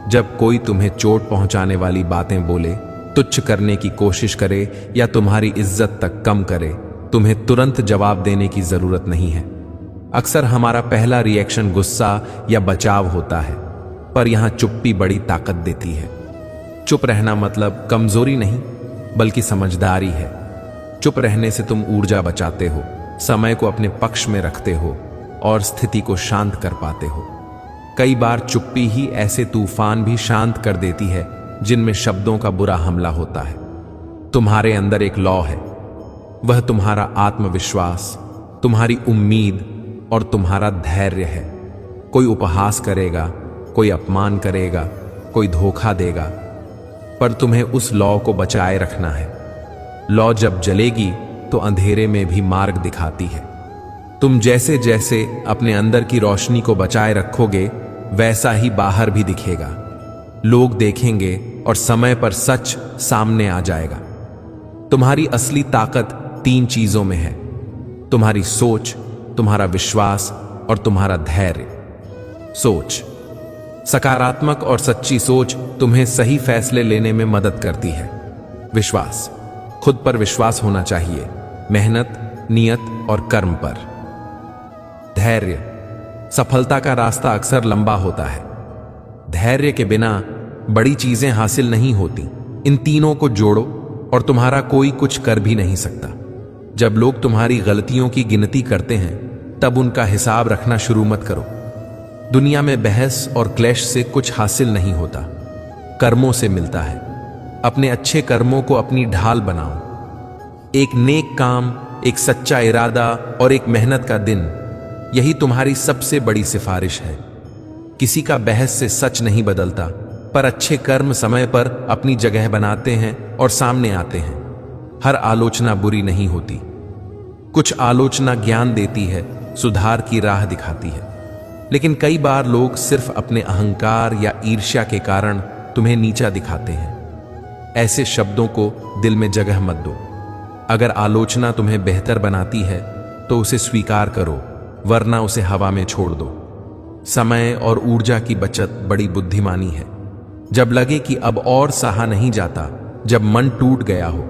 जब कोई तुम्हें चोट पहुंचाने वाली बातें बोले, तुच्छ करने की कोशिश करे या तुम्हारी इज्जत तक कम करे, तुम्हें तुरंत जवाब देने की जरूरत नहीं है। अक्सर हमारा पहला रिएक्शन गुस्सा या बचाव होता है, पर यहां चुप्पी बड़ी ताकत देती है। चुप रहना मतलब कमजोरी नहीं, बल्कि समझदारी है। चुप रहने से तुम ऊर्जा बचाते हो, समय को अपने पक्ष में रखते हो और स्थिति को शांत कर पाते हो। कई बार चुप्पी ही ऐसे तूफान भी शांत कर देती है जिनमें शब्दों का बुरा हमला होता है। तुम्हारे अंदर एक लौ है, वह तुम्हारा आत्मविश्वास, तुम्हारी उम्मीद और तुम्हारा धैर्य है। कोई उपहास करेगा, कोई अपमान करेगा, कोई धोखा देगा, पर तुम्हें उस लौ को बचाए रखना है। लौ जब जलेगी तो अंधेरे में भी मार्ग दिखाती है। तुम जैसे जैसे अपने अंदर की रोशनी को बचाए रखोगे, वैसा ही बाहर भी दिखेगा। लोग देखेंगे और समय पर सच सामने आ जाएगा। तुम्हारी असली ताकत 3 चीजों में है: तुम्हारी सोच, तुम्हारा विश्वास और तुम्हारा धैर्य। सोच, सकारात्मक और सच्ची सोच तुम्हें सही फैसले लेने में मदद करती है। विश्वास, खुद पर विश्वास होना चाहिए, मेहनत, नियत और कर्म पर। धैर्य, सफलता का रास्ता अक्सर लंबा होता है। धैर्य के बिना बड़ी चीजें हासिल नहीं होती। इन तीनों को जोड़ो और तुम्हारा कोई कुछ कर भी नहीं सकता। जब लोग तुम्हारी गलतियों की गिनती करते हैं, तब उनका हिसाब रखना शुरू मत करो। दुनिया में बहस और क्लेश से कुछ हासिल नहीं होता, कर्मों से मिलता है। अपने अच्छे कर्मों को अपनी ढाल बनाओ। एक नेक काम, एक सच्चा इरादा और एक मेहनत का दिन, यही तुम्हारी सबसे बड़ी सिफारिश है। किसी का बहस से सच नहीं बदलता, पर अच्छे कर्म समय पर अपनी जगह बनाते हैं और सामने आते हैं। हर आलोचना बुरी नहीं होती। कुछ आलोचना ज्ञान देती है, सुधार की राह दिखाती है। लेकिन कई बार लोग सिर्फ अपने अहंकार या ईर्ष्या के कारण तुम्हें नीचा दिखाते हैं। ऐसे शब्दों को दिल में जगह मत दो। अगर आलोचना तुम्हें बेहतर बनाती है तो उसे स्वीकार करो, वरना उसे हवा में छोड़ दो। समय और ऊर्जा की बचत बड़ी बुद्धिमानी है। जब लगे कि अब और सहा नहीं जाता, जब मन टूट गया हो,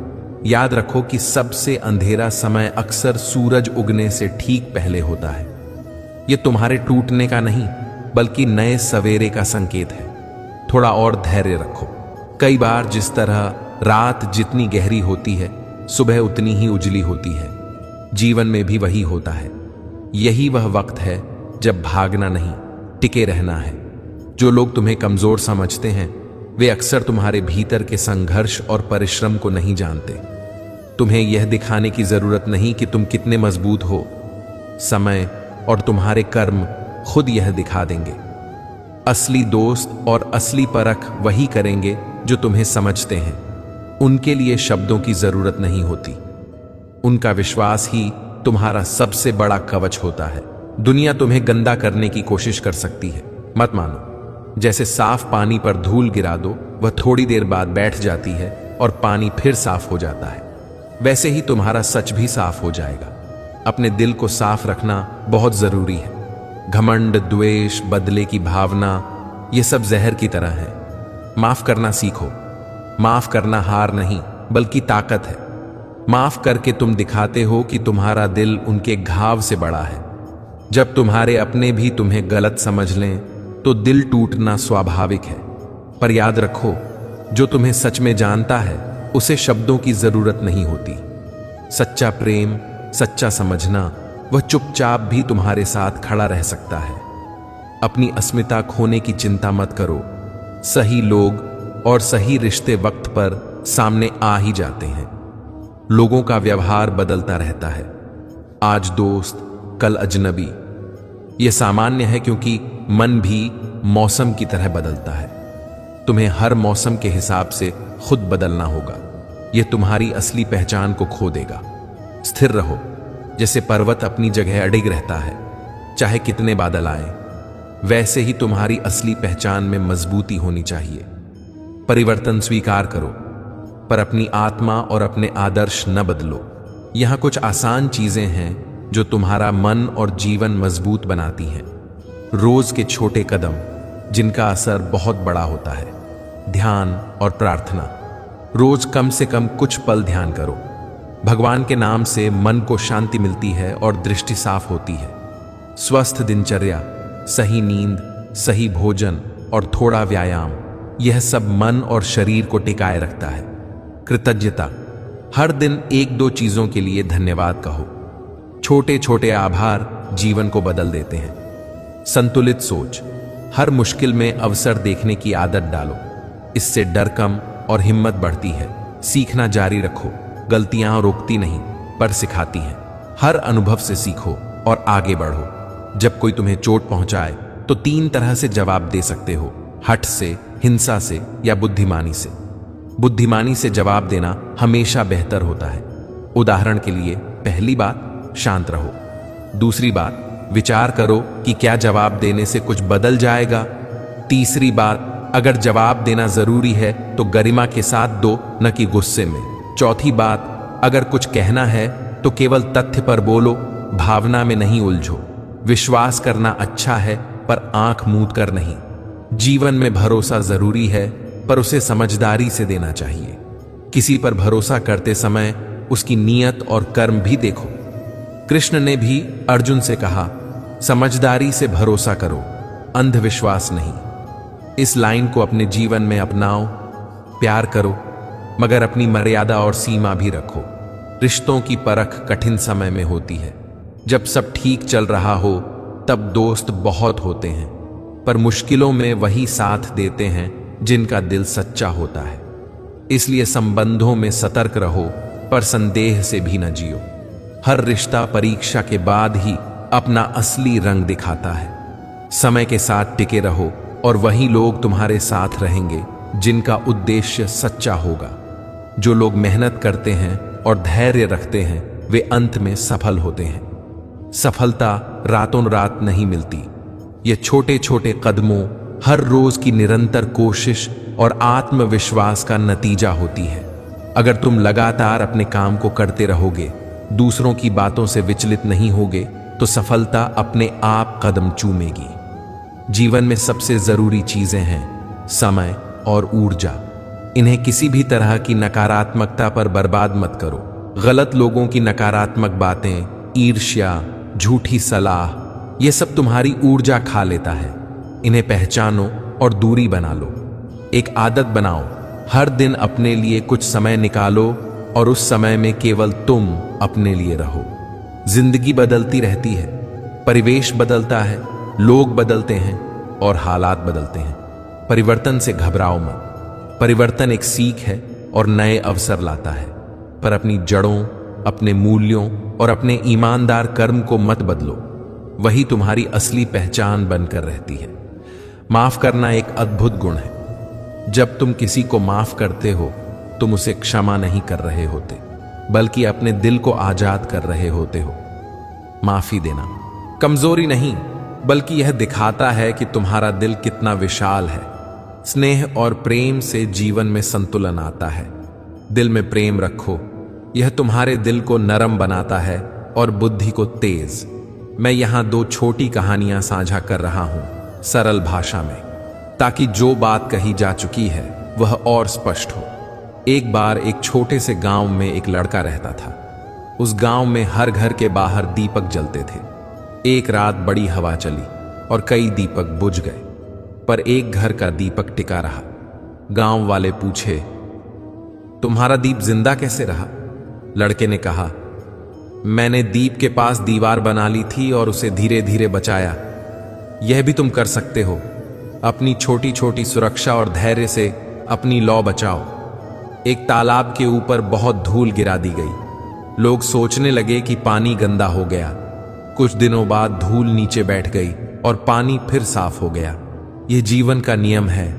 याद रखो कि सबसे अंधेरा समय अक्सर सूरज उगने से ठीक पहले होता है। यह तुम्हारे टूटने का नहीं, बल्कि नए सवेरे का संकेत है। थोड़ा और धैर्य रखो। कई बार जिस तरह रात जितनी गहरी होती है, सुबह उतनी ही उजली होती है। जीवन में भी वही होता है। यही वह वक्त है जब भागना नहीं, टिके रहना है। जो लोग तुम्हें कमजोर समझते हैं, वे अक्सर तुम्हारे भीतर के संघर्ष और परिश्रम को नहीं जानते। तुम्हें यह दिखाने की जरूरत नहीं कि तुम कितने मजबूत हो। समय और तुम्हारे कर्म खुद यह दिखा देंगे। असली दोस्त और असली परख वही करेंगे जो तुम्हें समझते हैं। उनके लिए शब्दों की जरूरत नहीं होती। उनका विश्वास ही तुम्हारा सबसे बड़ा कवच होता है। दुनिया तुम्हें गंदा करने की कोशिश कर सकती है, मत मानो। जैसे साफ पानी पर धूल गिरा दो, वह थोड़ी देर बाद बैठ जाती है और पानी फिर साफ हो जाता है। वैसे ही तुम्हारा सच भी साफ हो जाएगा। अपने दिल को साफ रखना बहुत जरूरी है। घमंड, द्वेष, बदले की भावना, यह सब जहर की तरह है। माफ करना सीखो। माफ करना हार नहीं, बल्कि ताकत है। माफ करके तुम दिखाते हो कि तुम्हारा दिल उनके घाव से बड़ा है। जब तुम्हारे अपने भी तुम्हें गलत समझ लें तो दिल टूटना स्वाभाविक है। पर याद रखो, जो तुम्हें सच में जानता है, उसे शब्दों की जरूरत नहीं होती। सच्चा प्रेम, सच्चा समझना, वह चुपचाप भी तुम्हारे साथ खड़ा रह सकता है। अपनी अस्मिता खोने की चिंता मत करो। सही लोग और सही रिश्ते वक्त पर सामने आ ही जाते हैं। लोगों का व्यवहार बदलता रहता है। आज दोस्त, कल अजनबी। यह सामान्य है, क्योंकि मन भी मौसम की तरह बदलता है। तुम्हें हर मौसम के हिसाब से खुद बदलना होगा। यह तुम्हारी असली पहचान को खो देगा। स्थिर रहो, जैसे पर्वत अपनी जगह अडिग रहता है, चाहे कितने बादल आए। वैसे ही तुम्हारी असली पहचान में मजबूती होनी चाहिए। परिवर्तन स्वीकार करो। पर अपनी आत्मा और अपने आदर्श न बदलो। यहां कुछ आसान चीजें हैं जो तुम्हारा मन और जीवन मजबूत बनाती हैं। रोज के छोटे कदम जिनका असर बहुत बड़ा होता है। ध्यान और प्रार्थना। रोज कम से कम कुछ पल ध्यान करो। भगवान के नाम से मन को शांति मिलती है और दृष्टि साफ होती है। स्वस्थ दिनचर्या, सही नींद, सही भोजन और थोड़ा व्यायाम, यह सब मन और शरीर को टिकाए रखता है। कृतज्ञता। हर दिन एक दो चीजों के लिए धन्यवाद कहो। छोटे छोटे आभार जीवन को बदल देते हैं। संतुलित सोच। हर मुश्किल में अवसर देखने की आदत डालो। इससे डर कम और हिम्मत बढ़ती है। सीखना जारी रखो। गलतियां रोकती नहीं पर सिखाती हैं। हर अनुभव से सीखो और आगे बढ़ो। जब कोई तुम्हें चोट पहुंचाए तो 3 तरह से जवाब दे सकते हो। हठ से, हिंसा से या बुद्धिमानी से। बुद्धिमानी से जवाब देना हमेशा बेहतर होता है। उदाहरण के लिए, पहली बात, शांत रहो। दूसरी बात, विचार करो कि क्या जवाब देने से कुछ बदल जाएगा। तीसरी बात, अगर जवाब देना जरूरी है तो गरिमा के साथ दो, न कि गुस्से में। चौथी बात, अगर कुछ कहना है तो केवल तथ्य पर बोलो, भावना में नहीं उलझो। विश्वास करना अच्छा है पर आंख मूंद कर नहीं। जीवन में भरोसा जरूरी है पर उसे समझदारी से देना चाहिए। किसी पर भरोसा करते समय उसकी नीयत और कर्म भी देखो। कृष्ण ने भी अर्जुन से कहा, समझदारी से भरोसा करो, अंधविश्वास नहीं। इस लाइन को अपने जीवन में अपनाओ। प्यार करो मगर अपनी मर्यादा और सीमा भी रखो। रिश्तों की परख कठिन समय में होती है। जब सब ठीक चल रहा हो तब दोस्त बहुत होते हैं, पर मुश्किलों में वही साथ देते हैं जिनका दिल सच्चा होता है। इसलिए संबंधों में सतर्क रहो पर संदेह से भी न जियो। हर रिश्ता परीक्षा के बाद ही अपना असली रंग दिखाता है। समय के साथ टिके रहो और वही लोग तुम्हारे साथ रहेंगे जिनका उद्देश्य सच्चा होगा। जो लोग मेहनत करते हैं और धैर्य रखते हैं वे अंत में सफल होते हैं। सफलता रातों रात नहीं मिलती। ये छोटे छोटे कदमों, हर रोज की निरंतर कोशिश और आत्मविश्वास का नतीजा होती है। अगर तुम लगातार अपने काम को करते रहोगे, दूसरों की बातों से विचलित नहीं होगे, तो सफलता अपने आप कदम चूमेगी। जीवन में सबसे जरूरी चीजें हैं समय और ऊर्जा। इन्हें किसी भी तरह की नकारात्मकता पर बर्बाद मत करो। गलत लोगों की नकारात्मक बातें, ईर्ष्या, झूठी सलाह, यह सब तुम्हारी ऊर्जा खा लेता है। इन्हें पहचानो और दूरी बना लो। एक आदत बनाओ, हर दिन अपने लिए कुछ समय निकालो और उस समय में केवल तुम अपने लिए रहो। जिंदगी बदलती रहती है, परिवेश बदलता है, लोग बदलते हैं और हालात बदलते हैं। परिवर्तन से घबराओ मत। परिवर्तन एक सीख है और नए अवसर लाता है। पर अपनी जड़ों, अपने मूल्यों और अपने ईमानदार कर्म को मत बदलो। वही तुम्हारी असली पहचान बनकर रहती है। माफ करना एक अद्भुत गुण है। जब तुम किसी को माफ करते हो, तुम उसे क्षमा नहीं कर रहे होते, बल्कि अपने दिल को आजाद कर रहे होते हो। माफी देना कमजोरी नहीं, बल्कि यह दिखाता है कि तुम्हारा दिल कितना विशाल है। स्नेह और प्रेम से जीवन में संतुलन आता है। दिल में प्रेम रखो, यह तुम्हारे दिल को नरम बनाता है और बुद्धि को तेज। मैं यहां 2 छोटी कहानियां साझा कर रहा हूं, सरल भाषा में, ताकि जो बात कही जा चुकी है वह और स्पष्ट हो। एक बार एक छोटे से गांव में एक लड़का रहता था। उस गांव में हर घर के बाहर दीपक जलते थे। एक रात बड़ी हवा चली और कई दीपक बुझ गए, पर एक घर का दीपक टिका रहा। गांव वाले पूछे, तुम्हारा दीप जिंदा कैसे रहा? लड़के ने कहा, मैंने दीप के पास दीवार बना ली थी और उसे धीरे धीरे बचाया। यह भी तुम कर सकते हो। अपनी छोटी छोटी सुरक्षा और धैर्य से अपनी लौ बचाओ। एक तालाब के ऊपर बहुत धूल गिरा दी गई। लोग सोचने लगे कि पानी गंदा हो गया। कुछ दिनों बाद धूल नीचे बैठ गई और पानी फिर साफ हो गया। यह जीवन का नियम है।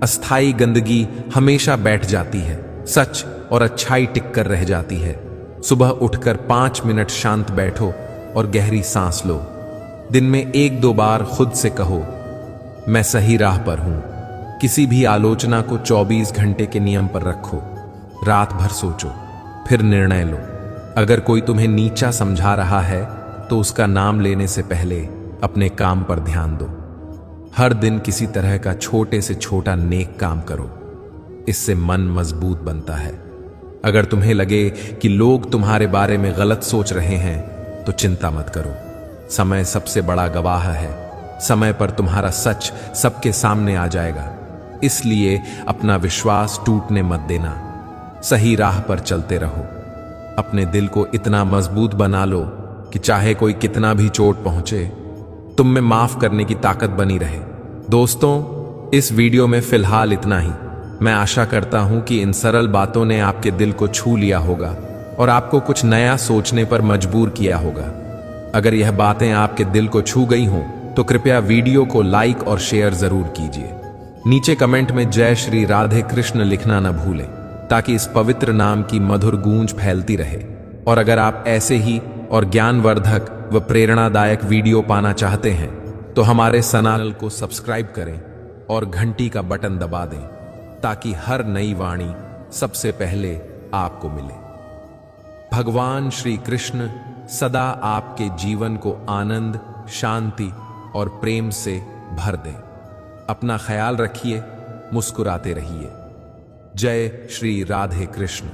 अस्थाई गंदगी हमेशा बैठ जाती है, सच और अच्छाई टिक कर रह जाती है। सुबह उठकर 5 मिनट शांत बैठो और गहरी सांस लो। दिन में 1-2 बार खुद से कहो, मैं सही राह पर हूं। किसी भी आलोचना को 24 घंटे के नियम पर रखो। रात भर सोचो, फिर निर्णय लो। अगर कोई तुम्हें नीचा समझा रहा है तो उसका नाम लेने से पहले अपने काम पर ध्यान दो। हर दिन किसी तरह का छोटे से छोटा नेक काम करो, इससे मन मजबूत बनता है। अगर तुम्हें लगे कि लोग तुम्हारे बारे में गलत सोच रहे हैं तो चिंता मत करो, समय सबसे बड़ा गवाह है। समय पर तुम्हारा सच सबके सामने आ जाएगा, इसलिए अपना विश्वास टूटने मत देना। सही राह पर चलते रहो। अपने दिल को इतना मजबूत बना लो कि चाहे कोई कितना भी चोट पहुंचे, तुम में माफ करने की ताकत बनी रहे। दोस्तों, इस वीडियो में फिलहाल इतना ही। मैं आशा करता हूं कि इन सरल बातों ने आपके दिल को छू लिया होगा और आपको कुछ नया सोचने पर मजबूर किया होगा। अगर यह बातें आपके दिल को छू गई हों तो कृपया वीडियो को लाइक और शेयर जरूर कीजिए। नीचे कमेंट में जय श्री राधे कृष्ण लिखना न भूलें, ताकि इस पवित्र नाम की मधुर गूंज फैलती रहे। और अगर आप ऐसे ही और ज्ञानवर्धक व प्रेरणादायक वीडियो पाना चाहते हैं तो हमारे चैनल को सब्सक्राइब करें और घंटी का बटन दबा दें, ताकि हर नई वाणी सबसे पहले आपको मिले। भगवान श्री कृष्ण सदा आपके जीवन को आनंद, शांति और प्रेम से भर दें। अपना ख्याल रखिए, मुस्कुराते रहिए। जय श्री राधे कृष्ण।